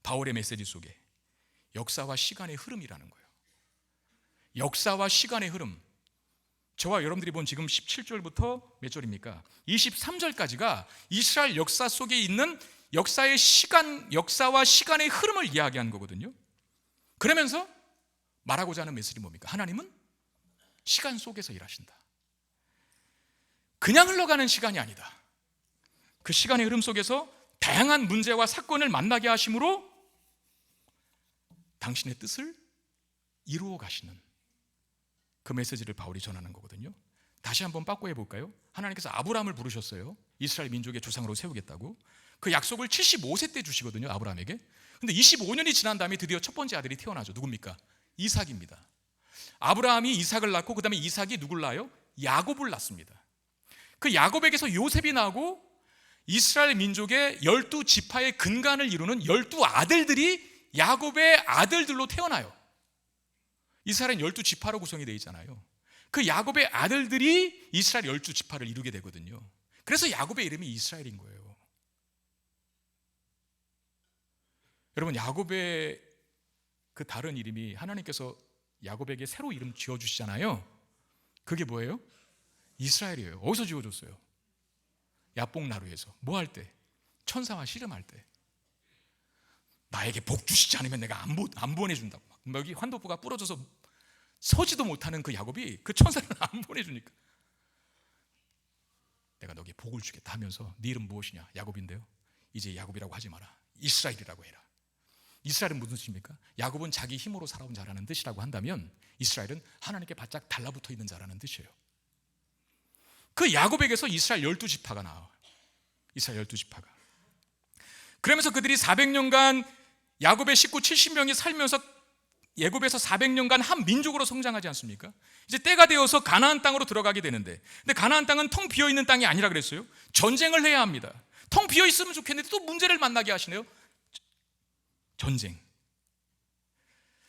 바울의 메시지 속에 역사와 시간의 흐름이라는 거예요. 역사와 시간의 흐름. 저와 여러분들이 본 지금 17절부터 몇 절입니까? 23절까지가 이스라엘 역사 속에 있는 역사의 시간, 역사와 시간의 흐름을 이야기하는 거거든요. 그러면서 말하고자 하는 메시지 뭡니까? 하나님은 시간 속에서 일하신다. 그냥 흘러가는 시간이 아니다. 그 시간의 흐름 속에서 다양한 문제와 사건을 만나게 하심으로 당신의 뜻을 이루어 가시는 그 메시지를 바울이 전하는 거거든요. 다시 한번 빠꾸해 볼까요? 하나님께서 아브라함을 부르셨어요. 이스라엘 민족의 조상으로 세우겠다고. 그 약속을 75세 때 주시거든요, 아브라함에게. 근데 25년이 지난 다음에 드디어 첫 번째 아들이 태어나죠. 누굽니까? 이삭입니다. 아브라함이 이삭을 낳고 그 다음에 이삭이 누굴 낳아요? 야곱을 낳습니다. 그 야곱에게서 요셉이 나고 이스라엘 민족의 12지파의 근간을 이루는 12아들들이 야곱의 아들들로 태어나요. 이스라엘은 12지파로 구성이 되어 있잖아요. 그 야곱의 아들들이 이스라엘 12지파를 이루게 되거든요. 그래서 야곱의 이름이 이스라엘인 거예요. 여러분, 야곱의 그 다른 이름이 하나님께서 야곱에게 새로 이름 지어주시잖아요. 그게 뭐예요? 이스라엘이에요. 어디서 지어줬어요? 야복나루에서. 뭐 할 때? 천사와 씨름할 때. 나에게 복 주시지 않으면 내가 안 보내준다고. 여기 환도부가 부러져서 서지도 못하는 그 야곱이 그 천사를 안 보내주니까 내가 너에게 복을 주겠다 하면서 네 이름 무엇이냐? 야곱인데요. 이제 야곱이라고 하지 마라. 이스라엘이라고 해라. 이스라엘은 무슨 뜻입니까? 야곱은 자기 힘으로 살아온 자라는 뜻이라고 한다면 이스라엘은 하나님께 바짝 달라붙어 있는 자라는 뜻이에요. 그 야곱에게서 이스라엘 12지파가 나와요. 이스라엘 12지파가. 그러면서 그들이 400년간 야곱의 식구 70명이 살면서 애굽에서 400년간 한 민족으로 성장하지 않습니까? 이제 때가 되어서 가나안 땅으로 들어가게 되는데, 근데 가나안 땅은 텅 비어있는 땅이 아니라 그랬어요. 전쟁을 해야 합니다. 텅 비어있으면 좋겠는데 또 문제를 만나게 하시네요.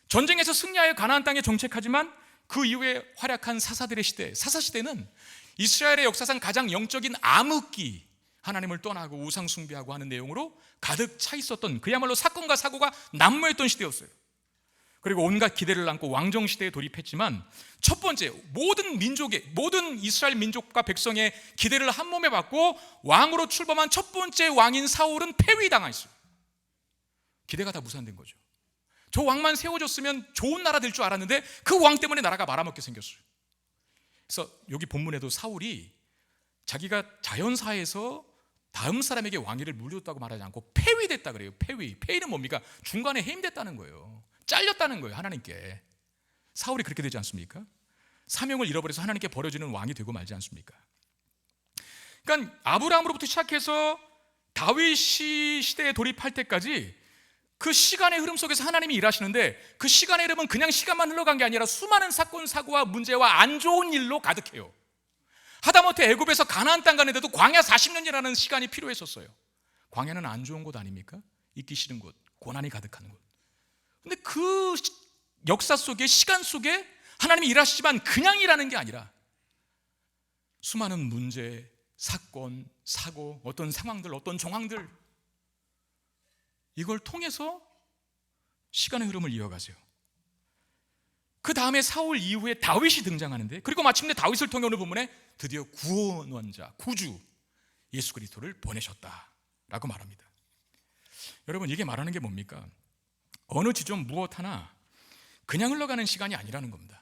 전쟁에서 승리하여 가나안 땅에 정착하지만 그 이후에 활약한 사사들의 시대, 사사시대는 이스라엘의 역사상 가장 영적인 암흑기, 하나님을 떠나고 우상 숭배하고 하는 내용으로 가득 차 있었던, 그야말로 사건과 사고가 난무했던 시대였어요. 그리고 온갖 기대를 안고 왕정 시대에 돌입했지만 첫 번째, 모든 이스라엘 민족과 백성의 기대를 한 몸에 받고 왕으로 출범한 첫 번째 왕인 사울은 폐위당했어요. 기대가 다 무산된 거죠. 저 왕만 세워졌으면 좋은 나라 될 줄 알았는데 그 왕 때문에 나라가 말아먹게 생겼어요. 그래서 여기 본문에도 사울이 자기가 자연사에서 다음 사람에게 왕위를 물렸다고 말하지 않고 폐위됐다 그래요. 폐위는 뭡니까? 중간에 해임됐다는 거예요. 잘렸다는 거예요, 하나님께. 사울이 그렇게 되지 않습니까? 사명을 잃어버려서 하나님께 버려지는 왕이 되고 말지 않습니까? 그러니까 아브라함으로부터 시작해서 다윗 시대에 돌입할 때까지 그 시간의 흐름 속에서 하나님이 일하시는데 그 시간의 흐름은 그냥 시간만 흘러간 게 아니라 수많은 사건, 사고와 문제와 안 좋은 일로 가득해요. 하다못해 애굽에서 가나안 땅 가는데도 광야 40년이라는 시간이 필요했었어요. 광야는 안 좋은 곳 아닙니까? 있기 싫은 곳, 고난이 가득한 곳. 근데 그 역사 속에, 시간 속에 하나님이 일하시지만 그냥 일하는 게 아니라 수많은 문제, 사건, 사고, 어떤 상황들, 어떤 정황들, 이걸 통해서 시간의 흐름을 이어가세요. 그 다음에 사울 이후에 다윗이 등장하는데, 그리고 마침내 다윗을 통해 오늘 본문에 드디어 구원원자, 구주 예수 그리스도를 보내셨다라고 말합니다. 여러분, 이게 말하는 게 뭡니까? 어느 지점 무엇 하나 그냥 흘러가는 시간이 아니라는 겁니다.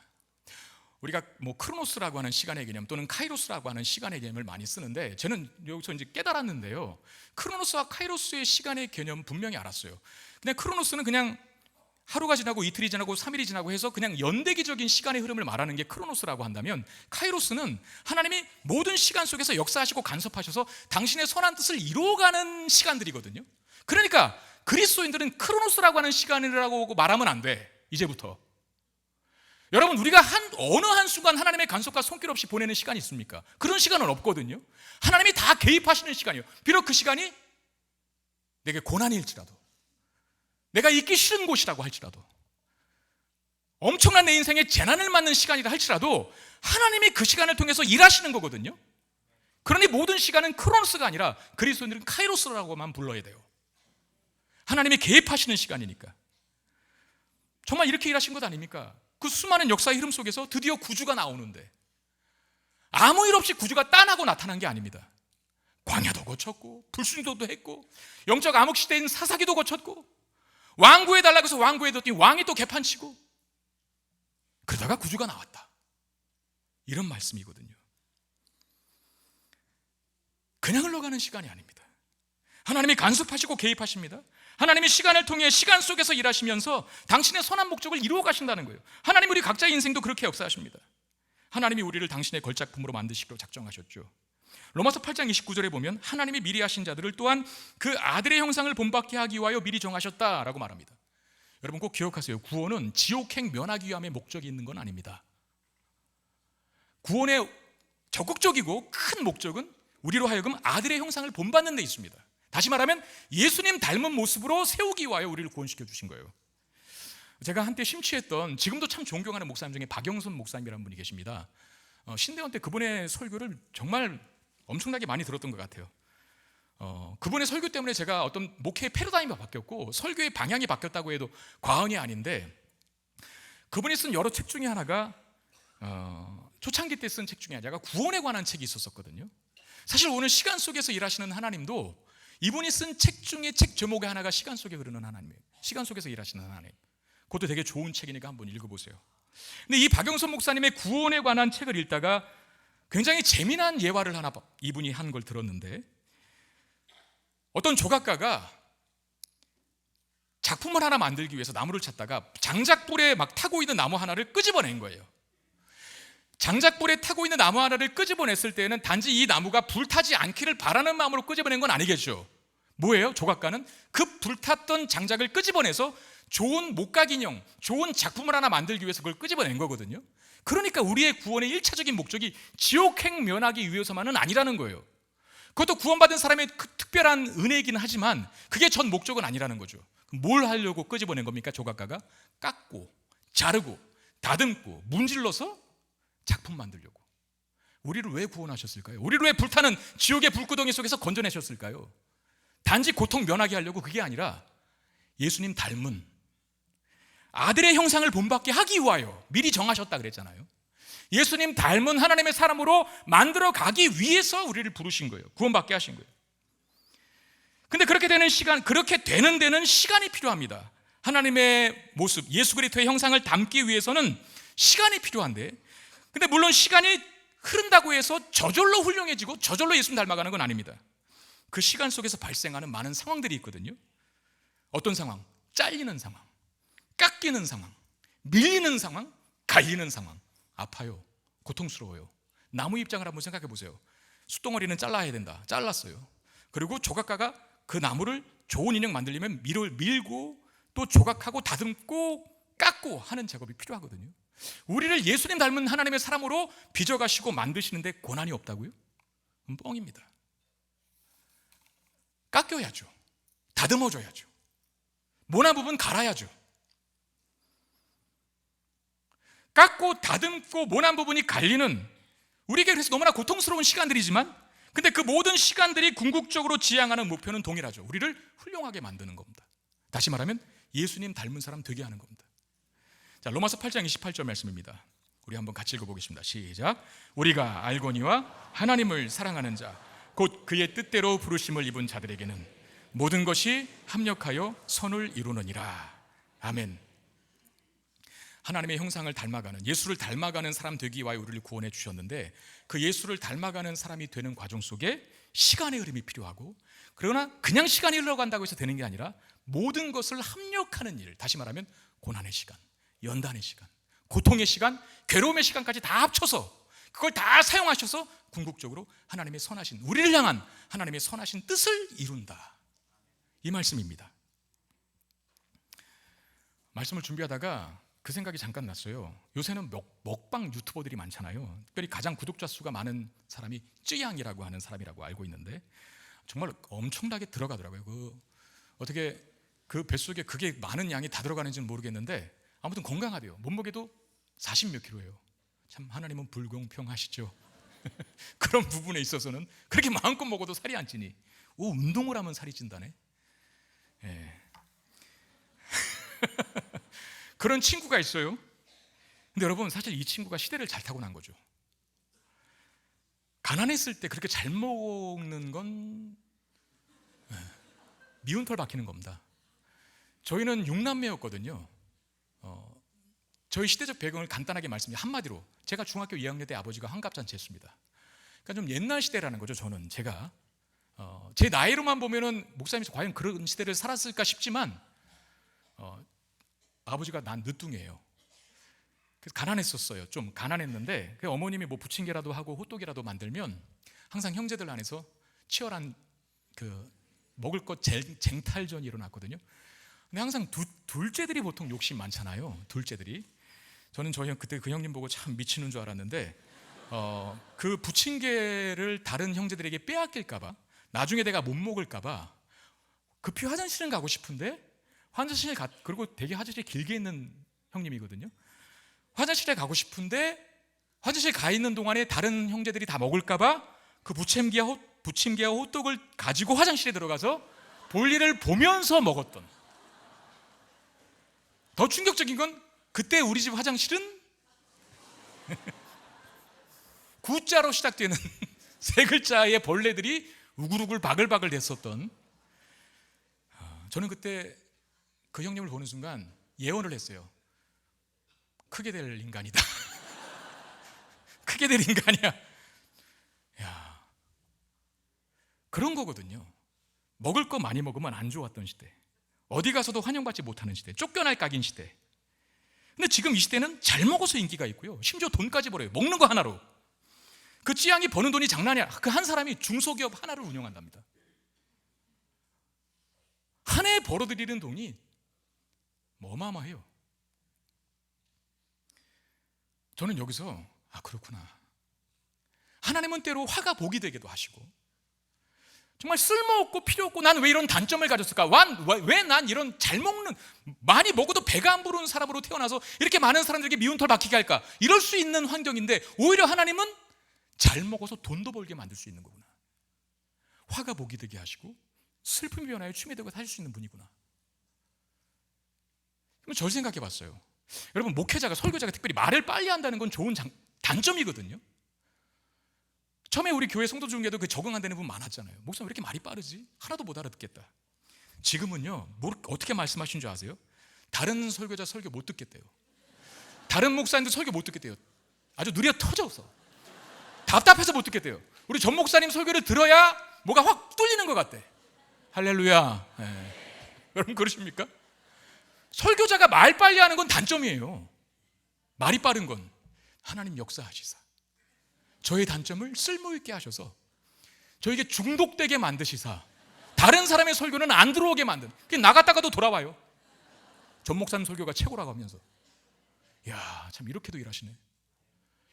우리가 크로노스라고 하는 시간의 개념 또는 카이로스라고 하는 시간의 개념을 많이 쓰는데, 저는 여기서 이제 깨달았는데요, 크로노스와 카이로스의 시간의 개념 분명히 알았어요. 그냥 크로노스는 그냥 하루가 지나고 이틀이 지나고 3일이 지나고 해서 그냥 연대기적인 시간의 흐름을 말하는 게 크로노스라고 한다면, 카이로스는 하나님이 모든 시간 속에서 역사하시고 간섭하셔서 당신의 선한 뜻을 이루어가는 시간들이거든요. 그러니까 그리스도인들은 크로노스라고 하는 시간이라고 말하면 안 돼. 이제부터 여러분, 우리가 어느 한순간 하나님의 간섭과 손길 없이 보내는 시간이 있습니까? 그런 시간은 없거든요. 하나님이 다 개입하시는 시간이에요. 비록 그 시간이 내게 고난일지라도, 내가 있기 싫은 곳이라고 할지라도, 엄청난 내 인생에 재난을 맞는 시간이라 할지라도 하나님이 그 시간을 통해서 일하시는 거거든요. 그러니 모든 시간은 크로노스가 아니라 그리스도인들은 카이로스라고만 불러야 돼요. 하나님이 개입하시는 시간이니까. 정말 이렇게 일하신 것 아닙니까? 그 수많은 역사의 흐름 속에서 드디어 구주가 나오는데, 아무 일 없이 구주가 딴하고 나타난 게 아닙니다. 광야도 거쳤고 불순도도 했고 영적 암흑 시대인 사사기도 거쳤고 왕구해달라고 해서 왕구해뒀더니 왕이 또 개판치고, 그러다가 구주가 나왔다, 이런 말씀이거든요. 그냥 흘러가는 시간이 아닙니다. 하나님이 간섭하시고 개입하십니다. 하나님이 시간을 통해 시간 속에서 일하시면서 당신의 선한 목적을 이루어 가신다는 거예요. 하나님 우리 각자의 인생도 그렇게 역사하십니다. 하나님이 우리를 당신의 걸작품으로 만드시기로 작정하셨죠. 로마서 8장 29절에 보면 하나님이 미리 하신 자들을 또한 그 아들의 형상을 본받게 하기 위하여 미리 정하셨다라고 말합니다. 여러분 꼭 기억하세요. 구원은 지옥행 면하기 위함의 목적이 있는 건 아닙니다. 구원의 적극적이고 큰 목적은 우리로 하여금 아들의 형상을 본받는 데 있습니다. 다시 말하면 예수님 닮은 모습으로 세우기 위하여 우리를 구원시켜 주신 거예요. 제가 한때 심취했던, 지금도 참 존경하는 목사님 중에 박영선 목사님이라는 분이 계십니다. 신대원 때 그분의 설교를 정말 엄청나게 많이 들었던 것 같아요. 그분의 설교 때문에 제가 어떤 목회의 패러다임이 바뀌었고 설교의 방향이 바뀌었다고 해도 과언이 아닌데, 그분이 쓴 여러 책 중에 하나가 초창기 때 쓴 책 중에 하나가 구원에 관한 책이 있었거든요. 사실 오늘 시간 속에서 일하시는 하나님도 이분이 쓴 책 중에 책 제목의 하나가 시간 속에 흐르는 하나님이에요. 시간 속에서 일하시는 하나님. 그것도 되게 좋은 책이니까 한번 읽어보세요. 근데 이 박영선 목사님의 구원에 관한 책을 읽다가 굉장히 재미난 예화를 하나 이분이 한 걸 들었는데, 어떤 조각가가 작품을 하나 만들기 위해서 나무를 찾다가 장작불에 막 타고 있는 나무 하나를 끄집어낸 거예요. 장작불에 타고 있는 나무 하나를 끄집어냈을 때는 단지 이 나무가 불타지 않기를 바라는 마음으로 끄집어낸 건 아니겠죠. 뭐예요? 조각가는 그 불탔던 장작을 끄집어내서 좋은 목각 인형, 좋은 작품을 하나 만들기 위해서 그걸 끄집어낸 거거든요. 그러니까 우리의 구원의 1차적인 목적이 지옥행 면하기 위해서만은 아니라는 거예요. 그것도 구원받은 사람의 특별한 은혜이긴 하지만 그게 전 목적은 아니라는 거죠. 뭘 하려고 끄집어낸 겁니까? 조각가가 깎고 자르고 다듬고 문질러서 작품 만들려고. 우리를 왜 구원하셨을까요? 우리를 왜 불타는 지옥의 불구덩이 속에서 건져내셨을까요? 단지 고통 면하게 하려고. 그게 아니라 예수님 닮은 아들의 형상을 본받게 하기 위하여 미리 정하셨다 그랬잖아요. 예수님 닮은 하나님의 사람으로 만들어 가기 위해서 우리를 부르신 거예요. 구원받게 하신 거예요. 근데 그렇게 되는 시간, 그렇게 되는 데는 시간이 필요합니다. 하나님의 모습, 예수 그리스도의 형상을 담기 위해서는 시간이 필요한데, 근데 물론 시간이 흐른다고 해서 저절로 훌륭해지고 저절로 예수님 닮아가는 건 아닙니다. 그 시간 속에서 발생하는 많은 상황들이 있거든요. 어떤 상황? 잘리는 상황, 깎이는 상황, 밀리는 상황, 갈리는 상황. 아파요, 고통스러워요. 나무 입장을 한번 생각해 보세요. 숯덩어리는 잘라야 된다, 잘랐어요. 그리고 조각가가 그 나무를 좋은 인형 만들려면 밀고 또 조각하고 다듬고 깎고 하는 작업이 필요하거든요. 우리를 예수님 닮은 하나님의 사람으로 빚어가시고 만드시는데 고난이 없다고요? 뻥입니다. 깎여야죠. 다듬어줘야죠. 모난 부분 갈아야죠. 깎고 다듬고 모난 부분이 갈리는, 우리에게 그래서 너무나 고통스러운 시간들이지만, 근데 그 모든 시간들이 궁극적으로 지향하는 목표는 동일하죠. 우리를 훌륭하게 만드는 겁니다. 다시 말하면 예수님 닮은 사람 되게 하는 겁니다. 자, 로마서 8장 28절 말씀입니다. 우리 한번 같이 읽어보겠습니다. 시작. 우리가 알거니와 하나님을 사랑하는 자, 곧 그의 뜻대로 부르심을 입은 자들에게는 모든 것이 합력하여 선을 이루느니라. 아멘. 하나님의 형상을 닮아가는, 예수를 닮아가는 사람 되기 위하여 우리를 구원해 주셨는데, 그 예수를 닮아가는 사람이 되는 과정 속에 시간의 흐름이 필요하고, 그러나 그냥 시간이 흘러간다고 해서 되는 게 아니라 모든 것을 합력하는 일, 다시 말하면 고난의 시간, 연단의 시간, 고통의 시간, 괴로움의 시간까지 다 합쳐서 그걸 다 사용하셔서 궁극적으로 하나님의 선하신, 우리를 향한 하나님의 선하신 뜻을 이룬다, 이 말씀입니다. 말씀을 준비하다가 그 생각이 잠깐 났어요. 요새는 먹방 유튜버들이 많잖아요. 특별히 가장 구독자 수가 많은 사람이 쯔양이라고 하는 사람이라고 알고 있는데, 정말 엄청나게 들어가더라고요. 어떻게 그 뱃속에 그게 많은 양이 다 들어가는지는 모르겠는데 아무튼 건강하대요. 몸무게도 40몇 킬로예요. 참 하나님은 불공평하시죠. 그런 부분에 있어서는 그렇게 마음껏 먹어도 살이 안 찌니, 운동을 하면 살이 찐다네. 예. 그런 친구가 있어요. 근데 여러분, 사실 이 친구가 시대를 잘 타고 난 거죠. 가난했을 때 그렇게 잘 먹는 건 미운 털 박히는 겁니다. 저희는 6남매였거든요. 저희 시대적 배경을 간단하게 말씀드리면, 한마디로 제가 중학교 2학년 때 아버지가 환갑잔치했습니다. 그러니까 좀 옛날 시대라는 거죠. 저는 제가 제 나이로만 보면은 목사님이 과연 그런 시대를 살았을까 싶지만, 아버지가 난 늦둥이에요. 그래서 가난했었어요. 좀 가난했는데 어머님이 뭐 부침개라도 하고 호떡이라도 만들면 항상 형제들 안에서 치열한 그 먹을 것 쟁탈전이 일어났거든요. 근데 항상 둘째들이 보통 욕심 많잖아요. 둘째들이. 저는 그때 그 형님 보고 참 미치는 줄 알았는데, 그 부침개를 다른 형제들에게 빼앗길까봐, 나중에 내가 못 먹을까봐 급히 화장실은 가고 싶은데, 그리고 되게 화장실이 길게 있는 형님이거든요. 화장실에 가고 싶은데 화장실 가 있는 동안에 다른 형제들이 다 먹을까봐 그 부침개와 호떡을 가지고 화장실에 들어가서 볼일을 보면서 먹었던. 더 충격적인 건 그때 우리 집 화장실은 구자로 시작되는 세 글자의 벌레들이 우글우글 바글바글 됐었던. 저는 그때 그 형님을 보는 순간 예언을 했어요. 크게 될 인간이다. 크게 될 인간이야. 야, 그런 거거든요. 먹을 거 많이 먹으면 안 좋았던 시대, 어디 가서도 환영받지 못하는 시대, 쫓겨날 각인 시대. 근데 지금 이 시대는 잘 먹어서 인기가 있고요, 심지어 돈까지 벌어요. 먹는 거 하나로. 그 찌양이 버는 돈이 장난이 아니야. 그 한 사람이 중소기업 하나를 운영한답니다. 한 해에 벌어들이는 돈이 어마어마해요. 저는 여기서 그렇구나, 하나님은 때로 화가 복이 되기도 하시고, 정말 쓸모없고 필요없고 난 왜 이런 단점을 가졌을까, 왜 난 이런 잘 먹는, 많이 먹어도 배가 안 부르는 사람으로 태어나서 이렇게 많은 사람들에게 미운 털 박히게 할까, 이럴 수 있는 환경인데 오히려 하나님은 잘 먹어서 돈도 벌게 만들 수 있는 거구나. 화가 복이 되게 하시고 슬픔이 변하여 춤이 되고 사실 수 있는 분이구나. 그럼 절 생각해 봤어요. 여러분, 목회자가, 설교자가 특별히 말을 빨리 한다는 건 좋은 단점이거든요. 처음에 우리 교회 성도 중에도 그 적응 안 되는 분 많았잖아요. 목사님 왜 이렇게 말이 빠르지? 하나도 못 알아듣겠다. 지금은요, 어떻게 말씀하신 줄 아세요? 다른 설교자 설교 못 듣겠대요. 다른 목사님도 설교 못 듣겠대요. 아주 느려 터져서 답답해서 못 듣겠대요. 우리 전 목사님 설교를 들어야 뭐가 확 뚫리는 것 같대. 할렐루야. 네. 여러분 그러십니까? 설교자가 말 빨리 하는 건 단점이에요. 말이 빠른 건. 하나님 역사하시사 저의 단점을 쓸모있게 하셔서 저에게 중독되게 만드시사 다른 사람의 설교는 안 들어오게 만든, 나갔다가도 돌아와요. 전 목사님 설교가 최고라고 하면서. 이야, 참 이렇게도 일하시네.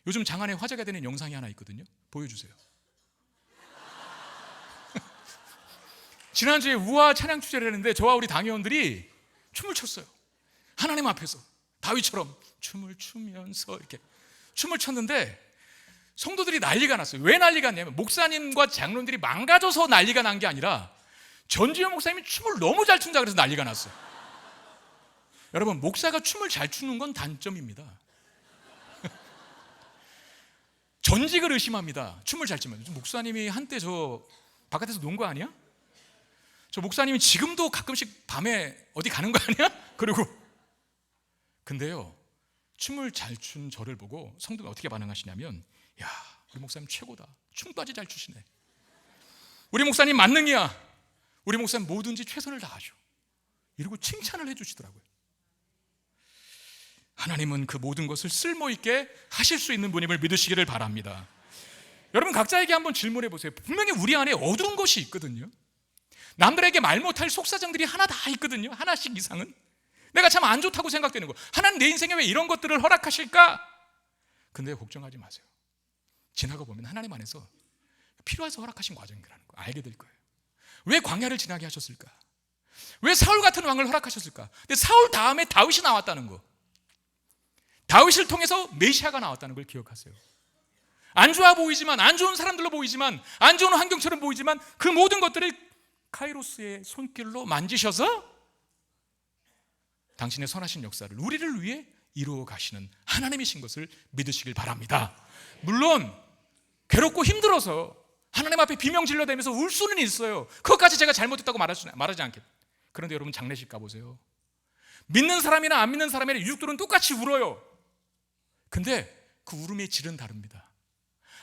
요즘 장안에 화제가 되는 영상이 하나 있거든요. 보여주세요. 지난주에 우아 찬양 축제를 했는데 저와 우리 당회원들이 춤을 췄어요. 하나님 앞에서 다윗처럼 춤을 추면서 이렇게 춤을 췄는데 성도들이 난리가 났어요. 왜 난리가 났냐면 목사님과 장로님들이 망가져서 난리가 난 게 아니라 전지현 목사님이 춤을 너무 잘 춘다 그래서 난리가 났어요. 여러분, 목사가 춤을 잘 추는 건 단점입니다. 전직을 의심합니다. 춤을 잘 추면. 목사님이 한때 저 바깥에서 논 거 아니야? 저 목사님이 지금도 가끔씩 밤에 어디 가는 거 아니야? 그리고 근데요, 춤을 잘 춘 저를 보고 성도가 어떻게 반응하시냐면, 야, 우리 목사님 최고다. 춤까지 잘 추시네. 우리 목사님 만능이야. 우리 목사님 뭐든지 최선을 다하죠. 이러고 칭찬을 해주시더라고요. 하나님은 그 모든 것을 쓸모있게 하실 수 있는 분임을 믿으시기를 바랍니다. 여러분, 각자에게 한번 질문해 보세요. 분명히 우리 안에 어두운 것이 있거든요. 남들에게 말 못할 속사정들이 하나 다 있거든요. 하나씩 이상은. 내가 참 안 좋다고 생각되는 거. 하나님 내 인생에 왜 이런 것들을 허락하실까? 근데 걱정하지 마세요. 지나가 보면 하나님 안에서 필요해서 허락하신 과정이라는 거 알게 될 거예요. 왜 광야를 지나게 하셨을까? 왜 사울 같은 왕을 허락하셨을까? 근데 사울 다음에 다윗이 나왔다는 거, 다윗을 통해서 메시아가 나왔다는 걸 기억하세요. 안 좋아 보이지만, 안 좋은 사람들로 보이지만, 안 좋은 환경처럼 보이지만 그 모든 것들을 카이로스의 손길로 만지셔서 당신의 선하신 역사를 우리를 위해 이루어 가시는 하나님이신 것을 믿으시길 바랍니다. 물론 괴롭고 힘들어서 하나님 앞에 비명질러대면서 울 수는 있어요. 그것까지 제가 잘못했다고 말하지 않겠. 그런데 여러분, 장례식 가보세요. 믿는 사람이나 안 믿는 사람이나 유족들은 똑같이 울어요. 근데 그 울음의 질은 다릅니다.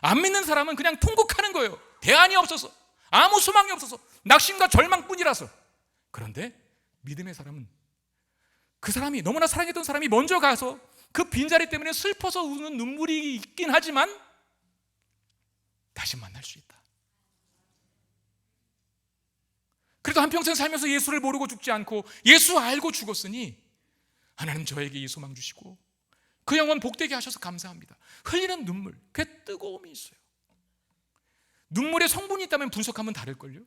안 믿는 사람은 그냥 통곡하는 거예요. 대안이 없어서, 아무 소망이 없어서, 낙심과 절망뿐이라서. 그런데 믿음의 사람은 그 사람이, 너무나 사랑했던 사람이 먼저 가서 그 빈자리 때문에 슬퍼서 우는 눈물이 있긴 하지만 다시 만날 수 있다. 그래도 한평생 살면서 예수를 모르고 죽지 않고 예수 알고 죽었으니 하나님 저에게 이 소망 주시고 그 영혼 복되게 하셔서 감사합니다. 흘리는 눈물, 그 뜨거움이 있어요. 눈물에 성분이 있다면 분석하면 다를걸요.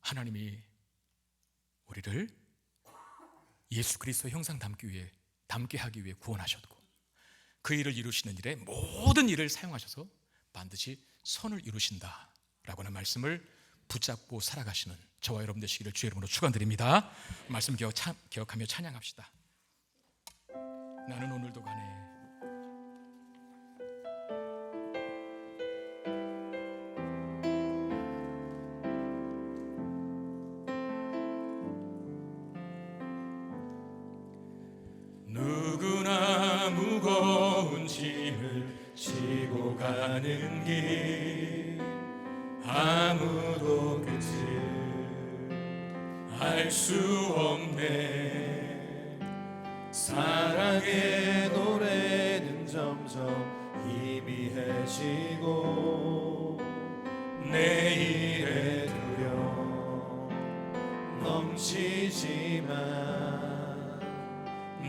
하나님이 우리를 예수 그리스도의 형상 담게 하기 위해 구원하셨고 그 일을 이루시는 일에 모든 일을 사용하셔서 반드시 선을 이루신다라고 하는 말씀을 붙잡고 살아가시는 저와 여러분 되시기를 주의 이름으로 축원드립니다. 말씀 기억하며 찬양합시다. 나는 오늘도 가네. 누구나 무거운 짐을 지고 가는 길, 아무도 끝을 알 수 없네. 사랑의 노래는 점점 희미해지고 내일의 두려움 넘치지만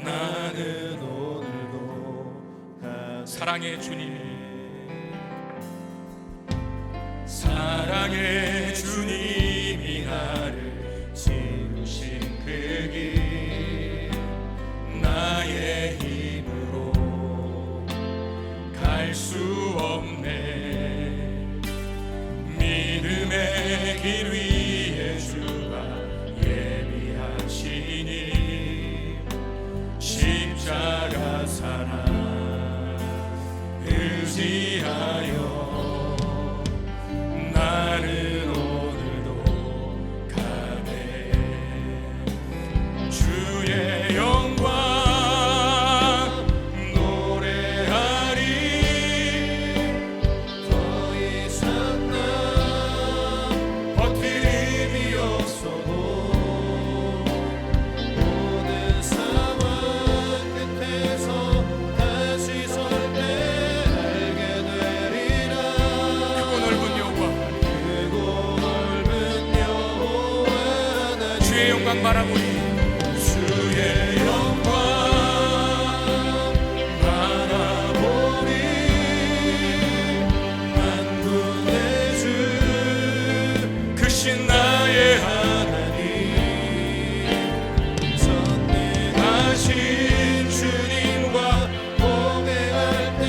나는 오늘도 사랑의 주님, 사랑의 주님이 나를 지으신 그 길, 나의 힘으로 갈 수 없네. 믿음의 길 위에 주가 예비하시니 십자가 사랑 의지하여 나는 오늘도 가네. 주의 영광 노래하리. 더 이상 난 버틸 힘이 없어도 모든 상황 끝에서 다시 설 때 알게 돼. 영광 바라보니 주의 영광 바라보니 만군의 주 크신 나의 하나님 전능하신 주님과 동행할 때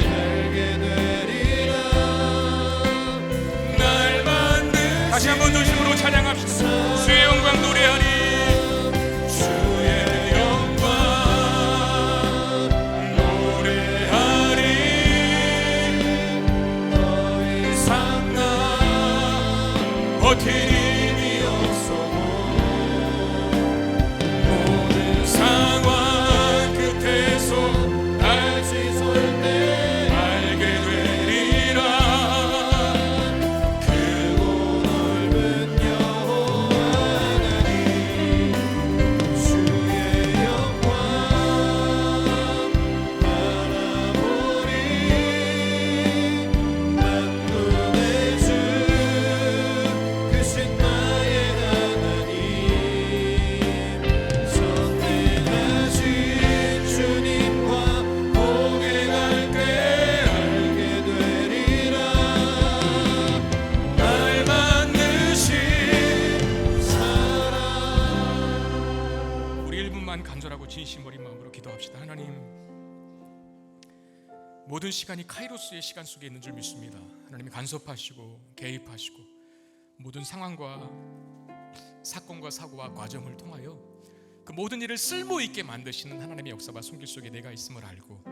알게 되리라. 날 만드신 다시 한번 전심으로 찬양합시다. 주의 영광 노래하리. 주의 영광 노래하리. 더 이상 나 버틸 힘이 없어도 모든 상황 끝에서 다시 설 때 알게 되리라. 크고 넓은 여호와 하나님 주의 영광 바라보리 만군의 주 크신 나의 하나님 선행하신 주님과 동행할 때 알게 되리라. 날 만드신 사랑. 우리 1분만 간절하고 진심 어린 마음으로 기도합시다. 하나님, 모든 시간이 카이로스의 시간 속에 있는 줄 믿습니다. 하나님이 간섭하시고 개입하시고 모든 상황과 사건과 사고와 과정을 통하여 그 모든 일을 쓸모 있게 만드시는 하나님의 역사와 손길 속에 내가 있음을 알고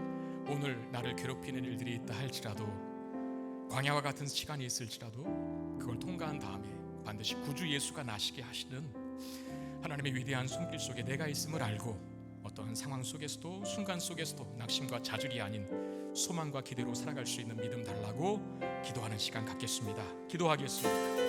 오늘 나를 괴롭히는 일들이 있다 할지라도 광야와 같은 시간이 있을지라도 그걸 통과한 다음에 반드시 구주 예수가 나시게 하시는 하나님의 위대한 손길 속에 내가 있음을 알고 어떠한 상황 속에서도 순간 속에서도 낙심과 좌절이 아닌 소망과 기대로 살아갈 수 있는 믿음 달라고 기도하는 시간 갖겠습니다. 기도하겠습니다.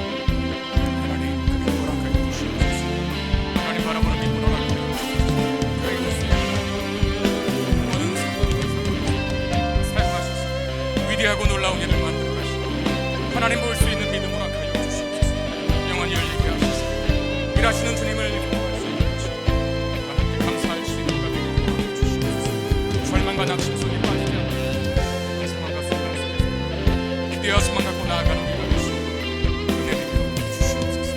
하나님, 그 믿음 허락하여 주시옵소서. 하나님 바라보는 믿음 허락하여 주시옵소서. 모든 상황에서 사용하셔서 위대하고 놀라운 일을 만들어 가시고 하나님 볼 수 있는 믿음 허락하여 주시옵소서. 영원히 열리게 하소서. 일하시는 주님을 경험할 수 있는 주, 하나님께 감사할 수 있는 것 되게 주시옵소서. 절망과 낙심 속에 빠지지 않고 그 상황과 순간 속에서 기대와 소망 갖고 나아가는 우리가 되시고 은혜 되게 주시옵소서.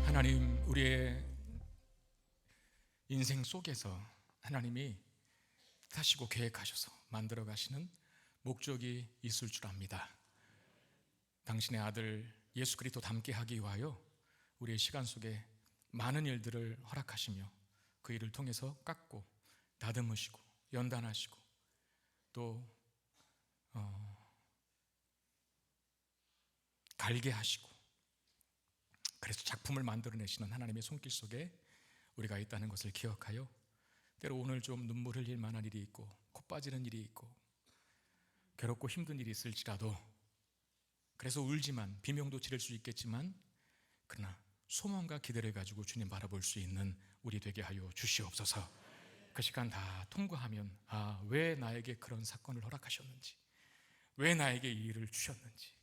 하나님, 우리의 인생 속에서 하나님이 뜻하시고 계획하셔서 만들어 가시는 목적이 있을 줄 압니다. 당신의 아들 예수 그리스도 닮게 하기 위하여 우리의 시간 속에 많은 일들을 허락하시며 그 일을 통해서 깎고 다듬으시고 연단하시고 또 갈게 하시고 그래서 작품을 만들어내시는 하나님의 손길 속에 우리가 있다는 것을 기억하여 때로 오늘 좀 눈물 흘릴 만한 일이 있고 코 빠지는 일이 있고 괴롭고 힘든 일이 있을지라도 그래서 울지만 비명도 지를 수 있겠지만 그러나 소망과 기대를 가지고 주님 바라볼 수 있는 우리 되게 하여 주시옵소서. 그 시간 다 통과하면 왜 나에게 그런 사건을 허락하셨는지, 왜 나에게 이 일을 주셨는지,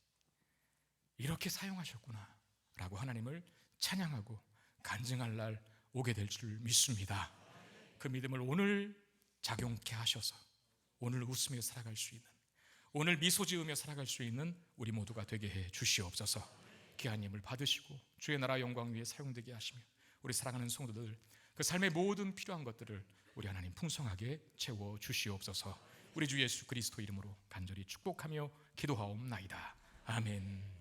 이렇게 사용하셨구나 라고 하나님을 찬양하고 간증할 날 오게 될 줄 믿습니다. 그 믿음을 오늘 작용케 하셔서 오늘 웃으며 살아갈 수 있는, 오늘 미소 지으며 살아갈 수 있는 우리 모두가 되게 해 주시옵소서. 귀한 힘을 받으시고 주의 나라 영광 위에 사용되게 하시며 우리 사랑하는 성도들 그 삶의 모든 필요한 것들을 우리 하나님 풍성하게 채워 주시옵소서. 우리 주 예수 그리스도 이름으로 간절히 축복하며 기도하옵나이다. 아멘.